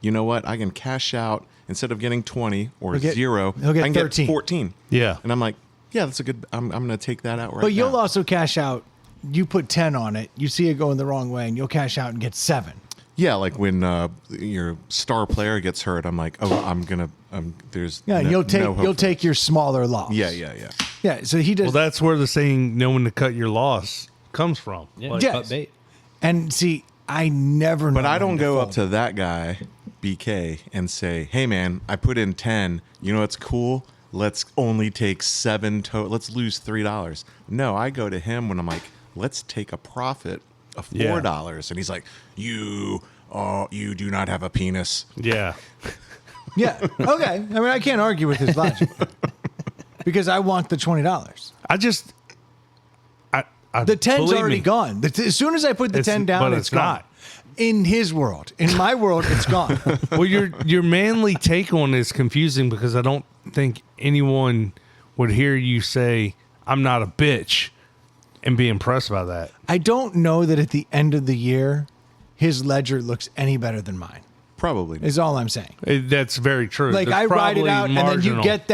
You know what? I can cash out instead of getting 20 or He'll get- 0. he'll get I can 13. get 14. Yeah. And I'm like, yeah, that's a good. I'm going to take that out right But you'll now. also cash out. You put 10 on it, you see it going the wrong way, and you'll cash out and get 7. Yeah, like when your star player gets hurt, I'm like, oh, there's Yeah, no, you'll take no hope you'll for take your smaller loss. this. Yeah. Yeah, so he does. Well, that's where the saying "knowing to cut your loss" comes from. Yeah, Like, Yes. cut bait. and see, I never know. But I don't when go to up fold. to that guy, BK, and say, hey man, I put in 10. You know what's cool? Let's only take 7 let's lose $3. No, I go to him when I'm like, let's take a profit of $4. And he's like, you do not have a penis. yeah. Yeah. Okay. I mean, I can't argue with his logic because I want the $20. I just, I The 10's believe already me, gone. As soon as I put the It's- 10 down, but it's it's gone. not. In his world. In my world, it's gone. Well, your manly take on it is confusing because I don't think anyone would hear you say, I'm not a bitch, and be impressed by that. I don't know that at the end of the year, his ledger looks any better than mine. Probably. Is all I'm saying. That's very true. Like There's I ride it probably out, and then you marginal- get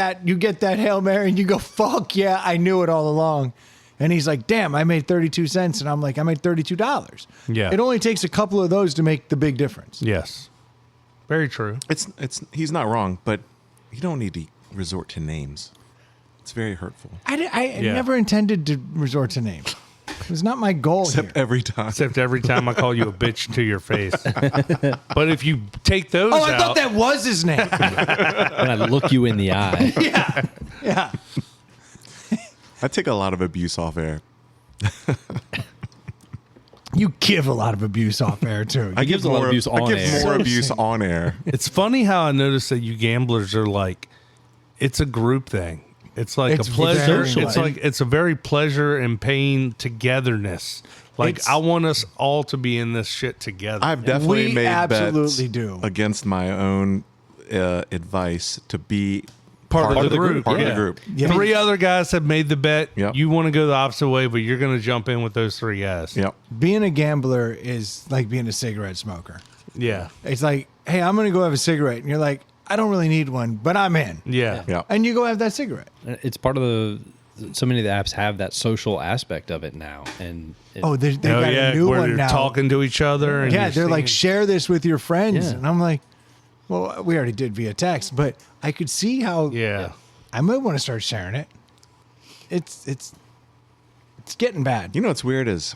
that Hail Mary, and you go, "Fuck yeah, I knew it all along." And he's like, "Damn, I made 32 cents," and I'm like, "I made $32." Yeah. It only takes a couple of those to make the big difference. Yes. Very true. It's he's not wrong, but you don't need to resort to names. It's very hurtful. I Yeah. never intended to resort to names. It was not my goal Except here. every time. Except every time I call you a bitch to your face. But if you take those Oh, I out, thought that was his name. When I look you in the eye. Yeah. I take a lot of abuse off air. You give a lot of abuse off air too. I gives give a lot of more abuse I on give air. more So abuse sick. on air. it's funny how I notice that you gamblers are like, it's a group thing. It's like It's a pleasure. very It's much. like it's a very pleasure and pain togetherness. Like It's- I want us all to be in this shit together. I've definitely We made absolutely bets do. against my own advice to be Part of the group, Part of yeah. the group. Yeah. Three other guys have made the bet. Yep. You want to go the opposite way, but you're going to jump in with those three guys. Yep. Being a gambler is like being a cigarette smoker. Yeah. It's like, hey, I'm gonna go have a cigarette, and you're like, I don't really need one, but I'm in. Yeah. Yeah. And you go have that cigarette. It's part of the. So many of the apps have that social aspect of it now, and Oh, they Oh, got yeah. a new Where one you're now. talking to each other. And Yeah, you're they're like, singing. share this with your friends, Yeah. and I'm like, well, we already did via text, but I could see how Yeah. I might want to start sharing it. It's getting bad. You know what's weird is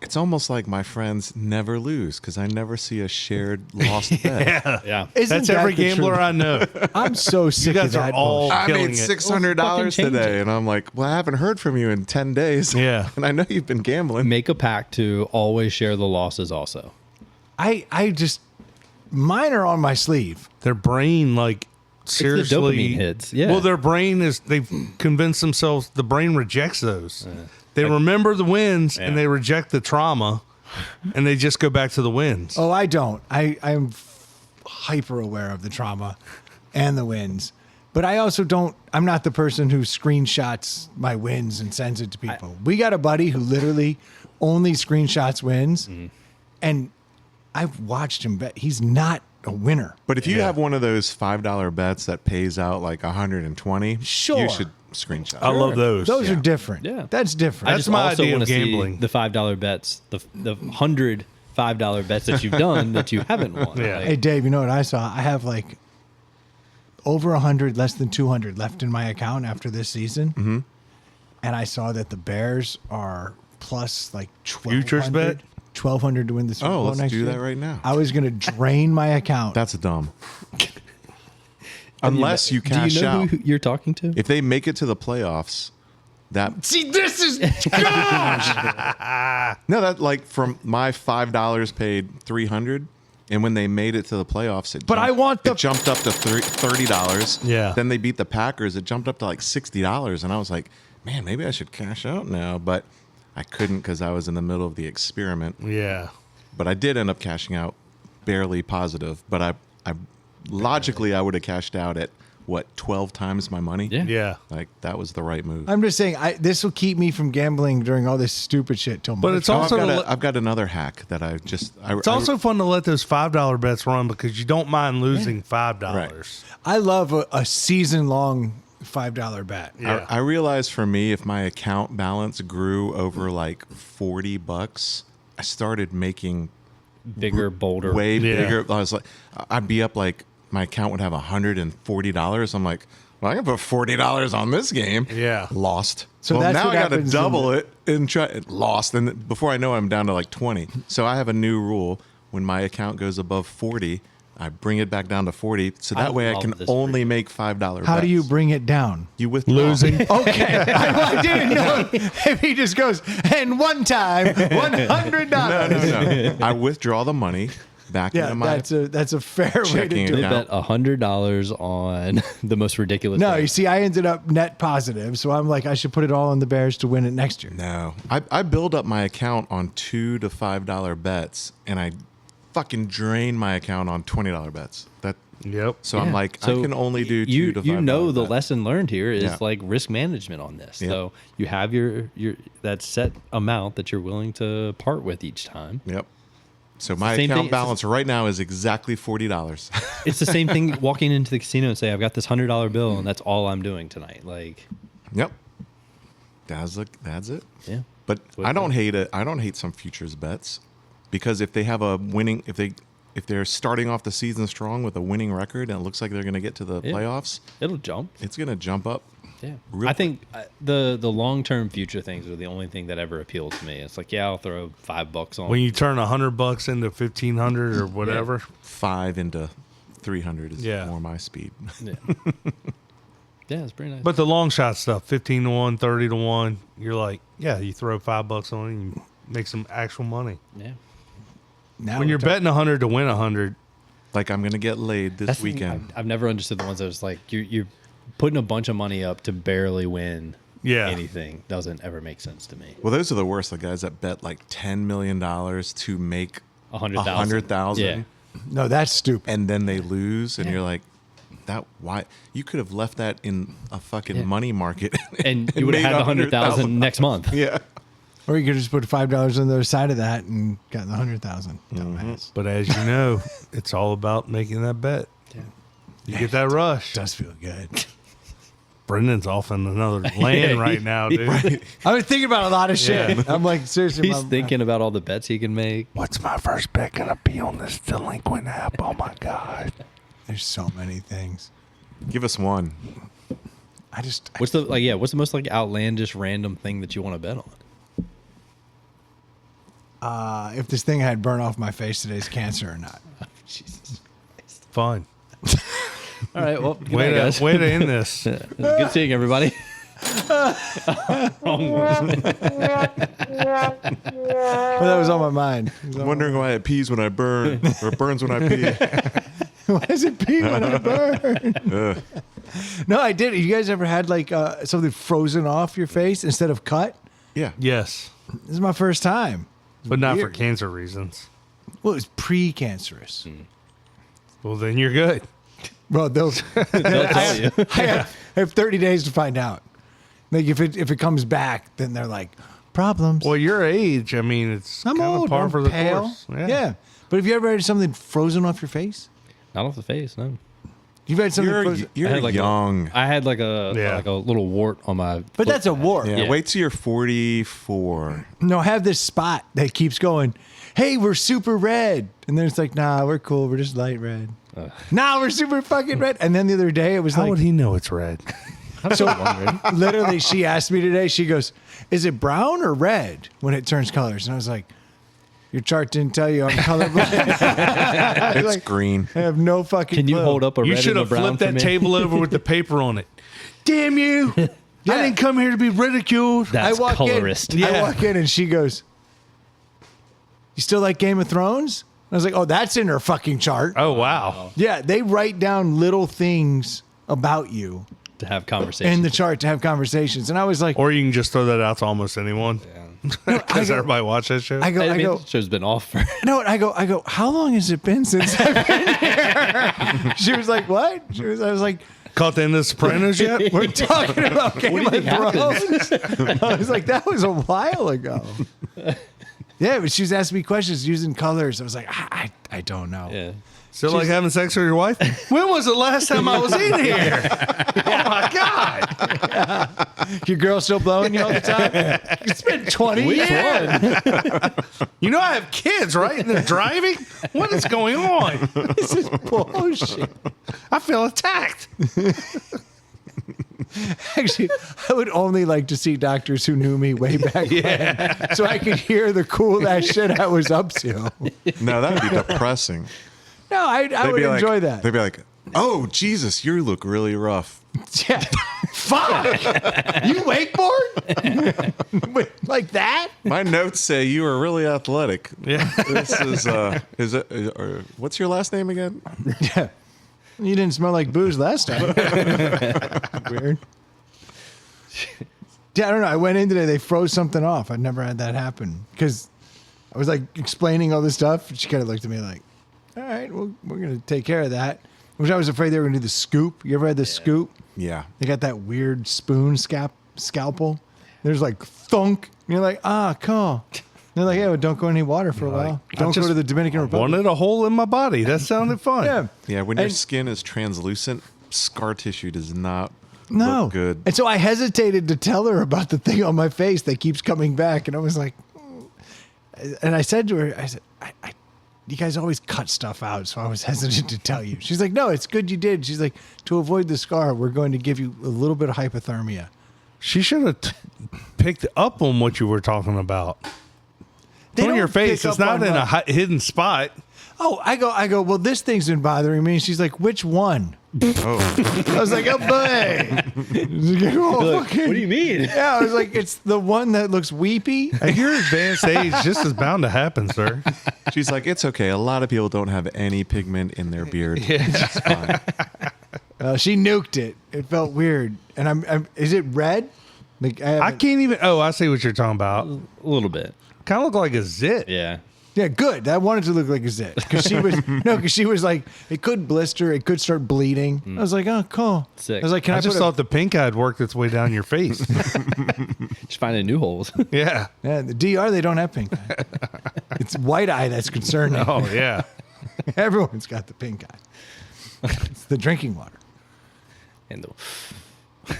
it's almost like my friends never lose because I never see a shared lost bet. yeah, Isn't That's that every the gambler truth? I know. I'm so sick guys of are that all- bullshit. I Killing made it. $600 Well, fucking change today, it. and I'm like, well, I haven't heard from you in 10 days. Yeah. and I know you've been gambling. make a pact to always share the losses. Also, I just mine are on my sleeve. Their brain, like, seriously. dopamine hits, yeah. Well, their brain is, they've convinced themselves the brain rejects those. They remember the wins and Yeah. they reject the trauma and they just go back to the wins. Oh, I don't. I'm hyper aware of the trauma and the wins. But I also don't, I'm not the person who screenshots my wins and sends it to people. We got a buddy who literally only screenshots wins. And I've watched him bet. He's not a winner. But if you Yeah. have one of those $5 bets that pays out like 120, Sure. you should screenshot. I it. love those. Those Yeah. are different. Yeah. That's different. I That's just my also idea want of to see gambling. the $5 bets, the 100 $5 bets that you've done that you haven't won. Yeah. Hey, Dave, you know what I saw? I have like over 100, less than 200 left in my account after this season. Mm-hmm. And I saw that the Bears are plus like 1,200. Futures bet? 1,200 to win the Super Oh, Bowl let's next do year. that right now. I was going to drain my account. That's dumb. Unless you cash Do you know out. who you're talking to? If they make it to the playoffs, that See, this is no, that like from my $5 paid $300, and when they made it to the playoffs, But I want the- it jumped up to $30. Yeah. Then they beat the Packers. It jumped up to like $60, and I was like, man, maybe I should cash out now, but I couldn't because I was in the middle of the experiment. Yeah. But I did end up cashing out, barely positive. But I logically I would have cashed out at what 12 times my money. Yeah. Yeah. Like that was the right move. I'm just saying, this will keep me from gambling during all this stupid shit till But March. it's also I've got another hack that I just. it's also fun to let those $5 bets run because you don't mind losing $5. Right. I love a season-long $5 bet. Yeah. I realized for me, if my account balance grew over like $40, I started making Bigger, bolder. way Yeah. bigger. I was like, I'd be up like my account would have $140. I'm like, well, I can put $40 on this game. Yeah. Lost. So well, that's now what I got to happens double it and try lost. And before I know it, I'm down to like 20. So I have a new rule: when my account goes above 40, I bring it back down to 40. So that way I love can this for only make $5 How bets. do you bring it down? You withdraw. Losing. Okay, I didn't know if he just goes, and one time, $100. No. I withdraw the money, back Yeah, into my that's a fair way to checking do it. They account. bet $100 on the most ridiculous. No, thing. you see, I ended up net positive, so I'm like, I should put it all on the Bears to win it next year. No, I build up my account on $2 to $5 bets, and I fucking drain my account on $20 bets. Yep. So I'm Yeah. like, So I can only do you, $2 to $5. You know the bets. lesson learned here is Yeah. like risk management on this. Yep. So you have your that set amount that you're willing to part with each time. Yep. So my same account thing- it's balance right now is exactly $40. It's the same thing walking into the casino and say, I've got this $100 bill and that's all I'm doing tonight. Like, Yep. That's it. yeah. But What- I don't hate it. I don't hate some futures bets because if they have a winning, if they're starting off the season strong with a winning record and it looks like they're going to get to the Yeah. playoffs, It'll jump. it's going to jump up. Yeah. Real I think the long term future things are the only thing that ever appealed to me. It's like, yeah, I'll throw $5 on. When you turn $100 into 1,500 or whatever. 5 into 300 is Yeah. more my speed. yeah. Yeah, it's pretty nice. But the long shot stuff, 15 to 1, 30 to 1, you're like, yeah, you throw $5 on it and you make some actual money. yeah. Now When we're you're talking- betting 100 to win 100, Like I'm going to get laid this That's the thing, weekend. I've never understood the ones that was like you're putting a bunch of money up to barely win Yeah. anything. Doesn't ever make sense to me. Well, those are the worst. The guys that bet like $10 million to make 100,000. 100,000 Yeah. No, that's stupid. and then they lose and you're like, why you could have left that in a fucking Yeah. money market And you would have had the 100,000 next month. Yeah. Or you could just put $5 on the other side of that and got the 100,000. Dumbass. but as you know, it's all about making that bet. Yeah. You get that rush. Does feel good. Brendan's off in another land right now, dude. I was thinking about a lot of shit. Yeah. I'm like, seriously, He's thinking about all the bets he can make. What's my first bet gonna be on this delinquent app? Oh my god. There's so many things. Give us one. What's the most like outlandish random thing that you want to bet on? If this thing had burned off my face today, is cancer or not? Jesus. Fun. All right, well, good Way night, to, guys. way to end this. Good seeing everybody. Wrong one. Well, that was on my mind. I'm wondering why it pees when I burn or burns when I pee. Why does it pee when I burn? Ugh. No, I did. You guys ever had like something frozen off your face instead of cut? Yeah. Yes, This is my first time. but not for Weird. cancer reasons. Well, it was pre-cancerous. Well, then you're good. Well, They'll tell you. I have 30 days to find out. Like if it comes back, then they're like problems. Well, your age, I mean, it's I'm kind of old. par I'm for the pale. course. Yeah. But have you ever had something frozen off your face? Not off the face, no. You've had something You're frozen. you're I had like young. I had like a Yeah. little wart on my. But foot. that's a wart. yeah, Yeah. wait till you're 44. No, have this spot that keeps going, hey, we're super red. And then it's like, nah, we're cool. We're just light red. Nah, we're super fucking red. And then the other day it was How like, would he know it's red? so literally she asked me today, she goes, is it brown or red when it turns colors? And I was like, your chart didn't tell you I'm colorblind. It's Like, green. I have no fucking Can you clue. hold up a You red should and a have brown flipped for that me? table over with the paper on it. Damn you. I didn't come here to be ridiculed. That's I walk colorist. In, I Yeah. walk in and she goes, you still like Game of Thrones? I was like, oh, that's in her fucking chart. Oh, wow. Yeah, they write down little things about you to have conversations. in the chart to have conversations. And I was like, Or you can just throw that out to almost anyone. Because go- everybody watch that show. I go, I I mean, go, the show's been off for. no, I go, how long has it been since I've been here? She was like, what? I was like, Caught the end of The Sopranos yet? we're talking about Game What do you of think Thrones. I was like, that was a while ago. Yeah, but she was asking me questions using colors. I was like, I don't know. Yeah. Still like having sex with your wife? When was the last time I was in here? Oh, my God. Your girl still blowing you all the time? It's been 20 years. You know I have kids, right? And they're driving? What is going on? This is bullshit. I feel attacked. Actually, I would only like to see doctors who knew me way back when, so I could hear the cool ass shit I was up to. No, that would be depressing. No, I They'd would be like- enjoy that. They'd be like, oh, Jesus, you look really rough. Yeah. Fuck! You wakeboard? Wait, like that? My notes say you are really athletic. Yeah. This is it? Or what's your last name again? Yeah. You didn't smell like booze last time. Weird. Yeah, I don't know. I went in today. They froze something off. I'd never had that happen because I was like explaining all this stuff. And she kind of looked at me like, all right, well, we're going to take care of that. Which I was afraid they were going to do the scoop. You ever had the scoop? Yeah. They got that weird spoon scalpel. There's like thunk. And you're like, cool. They're like, yeah, well, don't go in any water for a while. Don't go to the Dominican Republic. Wanted a hole in my body. That sounded fun. Yeah. Yeah, when your And- skin is translucent, scar tissue does not No. look good. And so I hesitated to tell her about the thing on my face that keeps coming back. And I was like, and I said to her, I said, you guys always cut stuff out. So I was hesitant to tell you. She's like, no, it's good you did. She's like, to avoid the scar, we're going to give you a little bit of hypothermia. She should have picked up on what you were talking about. They It's on your don't face. pick It's up not on in a what- hidden spot. Oh, I go, well, this thing's been bothering me. And she's like, which one? Oh, I was like, oh, boy. She's like, oh, fucking- What do you mean? Yeah, I was like, it's the one that looks weepy. At your advanced age, this is bound to happen, sir. she's like, it's okay. A lot of people don't have any pigment in their beard. It's fine. She nuked it. It felt weird. And I'm is it red? Like I haven't- can't even. Oh, I see what you're talking about. A little bit. Kind of look like a zit. Yeah. Yeah, good. I wanted to look like a zit because she was like, it could blister, it could start bleeding. I was like, oh, cool. Sick. I was like, can I, I just put thought the pink eye had worked its way down your face. Just finding new holes. Yeah. yeah, the DR they don't have pink eye. It's white eye that's concerning. Oh, yeah. Everyone's got the pink eye. It's the drinking water. And the,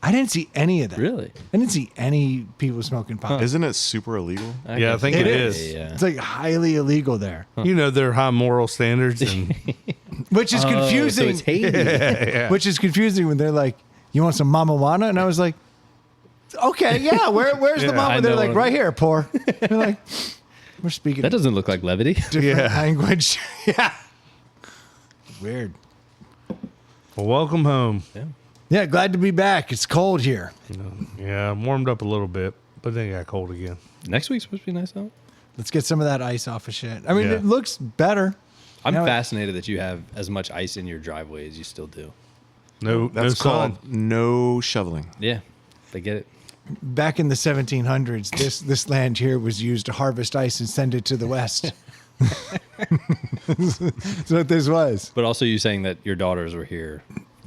I didn't see any of that. Really? I didn't see any people smoking pot. Isn't it super illegal? Yeah, I think It it is. is. Yeah. It's like highly illegal there, You know, their high moral standards. And which is confusing. So it's hazy. Which is confusing when they're like, "You want some mama wana?" And I was like, "Okay, yeah. Where's the Yeah, mama?" I They're know. like, "Right here, poor." They're like, "We're speaking That doesn't look like levity. different Yeah. language." Yeah, weird. well, welcome home. Yeah. Yeah, glad to be back. It's cold here. Yeah, I'm warmed up a little bit, but then it got cold again. Next week's supposed to be nice out. Let's get some of that ice off of shit. I mean, Yeah. it looks better. I'm Now it- fascinated that you have as much ice in your driveway as you still do. No, That's no sun. called no shoveling. Yeah. They get it. Back in the 1700s, this land here was used to harvest ice and send it to the west. That's what this was. But also you saying that your daughters were here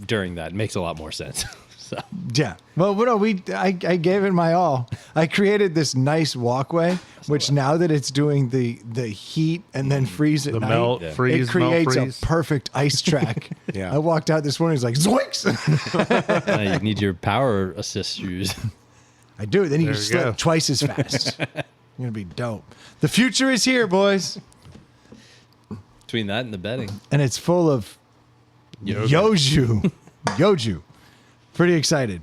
during that makes a lot more sense. So Yeah. Well, no, I gave it my all. I created this nice walkway, which now that it's doing the heat and then freeze at The night, melt, Yeah. freeze, it creates melt, freeze. a perfect ice track. Yeah. I walked out this morning, it's like zoinks. you need your power assist shoes. I do. Then you There can you slip go. twice as fast. You're gonna be dope. The future is here, boys, Between that and the betting. and it's full of Yoju. Yoju. Pretty excited.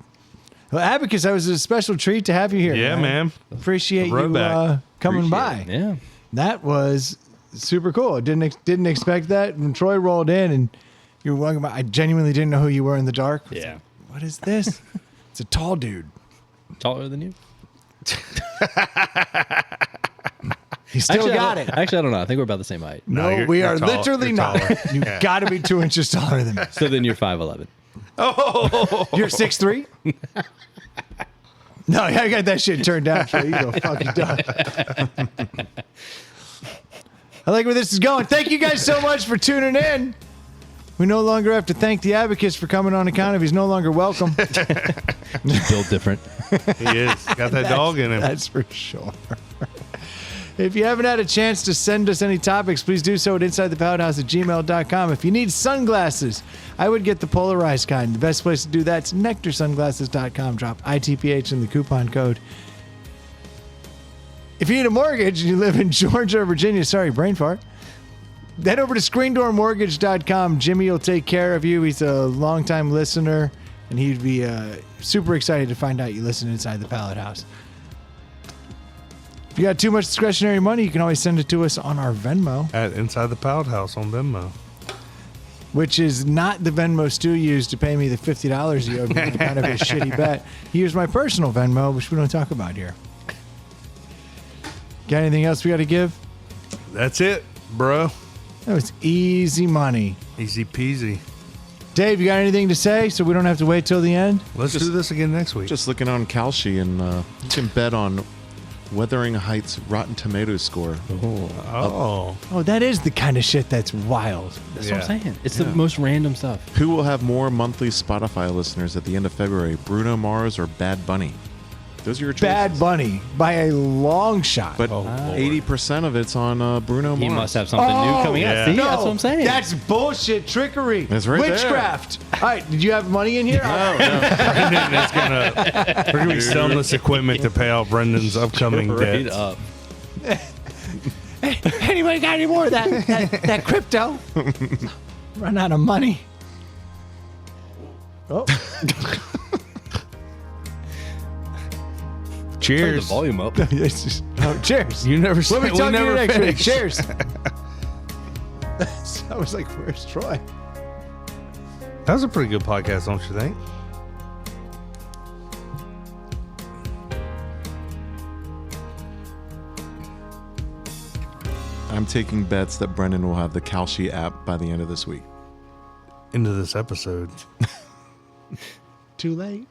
Well, Abacus, that was a special treat to have you here. Yeah, man. Appreciate you Throwback. coming Appreciate by. it. Yeah. That was super cool. Didn't expect that. When Troy rolled in and you were walking by, I genuinely didn't know who you were in the dark. I was Yeah. like, what is this? It's a tall dude. Taller than you? He still got it. Actually, I don't know. I think we're about the same height. No, you're- we you're are tall- literally you're not. taller. You got to be 2 inches taller than me. So then you're 5'11". You're 6'3"? No, I got that shit turned down. Troy. You go fucking done. I like where this is going. Thank you guys so much for tuning in. We no longer have to thank the Abacus for coming on account of he's no longer welcome. Just built different. He is. Got that dog in him. That's for sure. If you haven't had a chance to send us any topics, please do so at insidethepowderhouse@gmail.com. If you need sunglasses, I would get the polarized kind. The best place to do that is nectarsunglasses.com. Drop ITPH in the coupon code. If you need a mortgage and you live in Georgia or Virginia, sorry, brain fart, head over to screendoormortgage.com. Jimmy will take care of you. He's a longtime listener, and he'd be super excited to find out you listen inside the Pallet House. If you got too much discretionary money, you can always send it to us on our Venmo, At Inside the Pound House on Venmo. which is not the Venmo Stu used to pay me the $50 you owed me. Kind of a shitty bet. He used my personal Venmo, which we don't talk about here. Got anything else we got to give? That's it, bro. That was easy money. Easy peasy. Dave, you got anything to say so we don't have to wait till the end? Let's do this again next week. Just looking on Kalshi, and you can bet on Wuthering Heights Rotten Tomatoes score. Oh. Oh, that is the kind of shit that's wild. That's what I'm saying. It's the most random stuff. Who will have more monthly Spotify listeners at the end of February, Bruno Mars or Bad Bunny? Those are your choices. Bad Bunny by a long shot. But 80% of it's on Bruno Mars. He must have something new coming yeah. out. See, no, that's what I'm saying. That's bullshit trickery. It's right there. Witchcraft. All right, did you have money in here? Brendan is we're gonna be selling this equipment to pay off Brendan's upcoming Straight debts. up. Anybody got any more of that crypto? Run out of money. Oh, Turn the Cheers. volume up. cheers. You never We'll said be we talking to you never next week. finished. Cheers. I was like, where's Troy? That was a pretty good podcast, don't you think? I'm taking bets that Brendan will have the Kalshi app by the end of this week. Into this episode. Too late.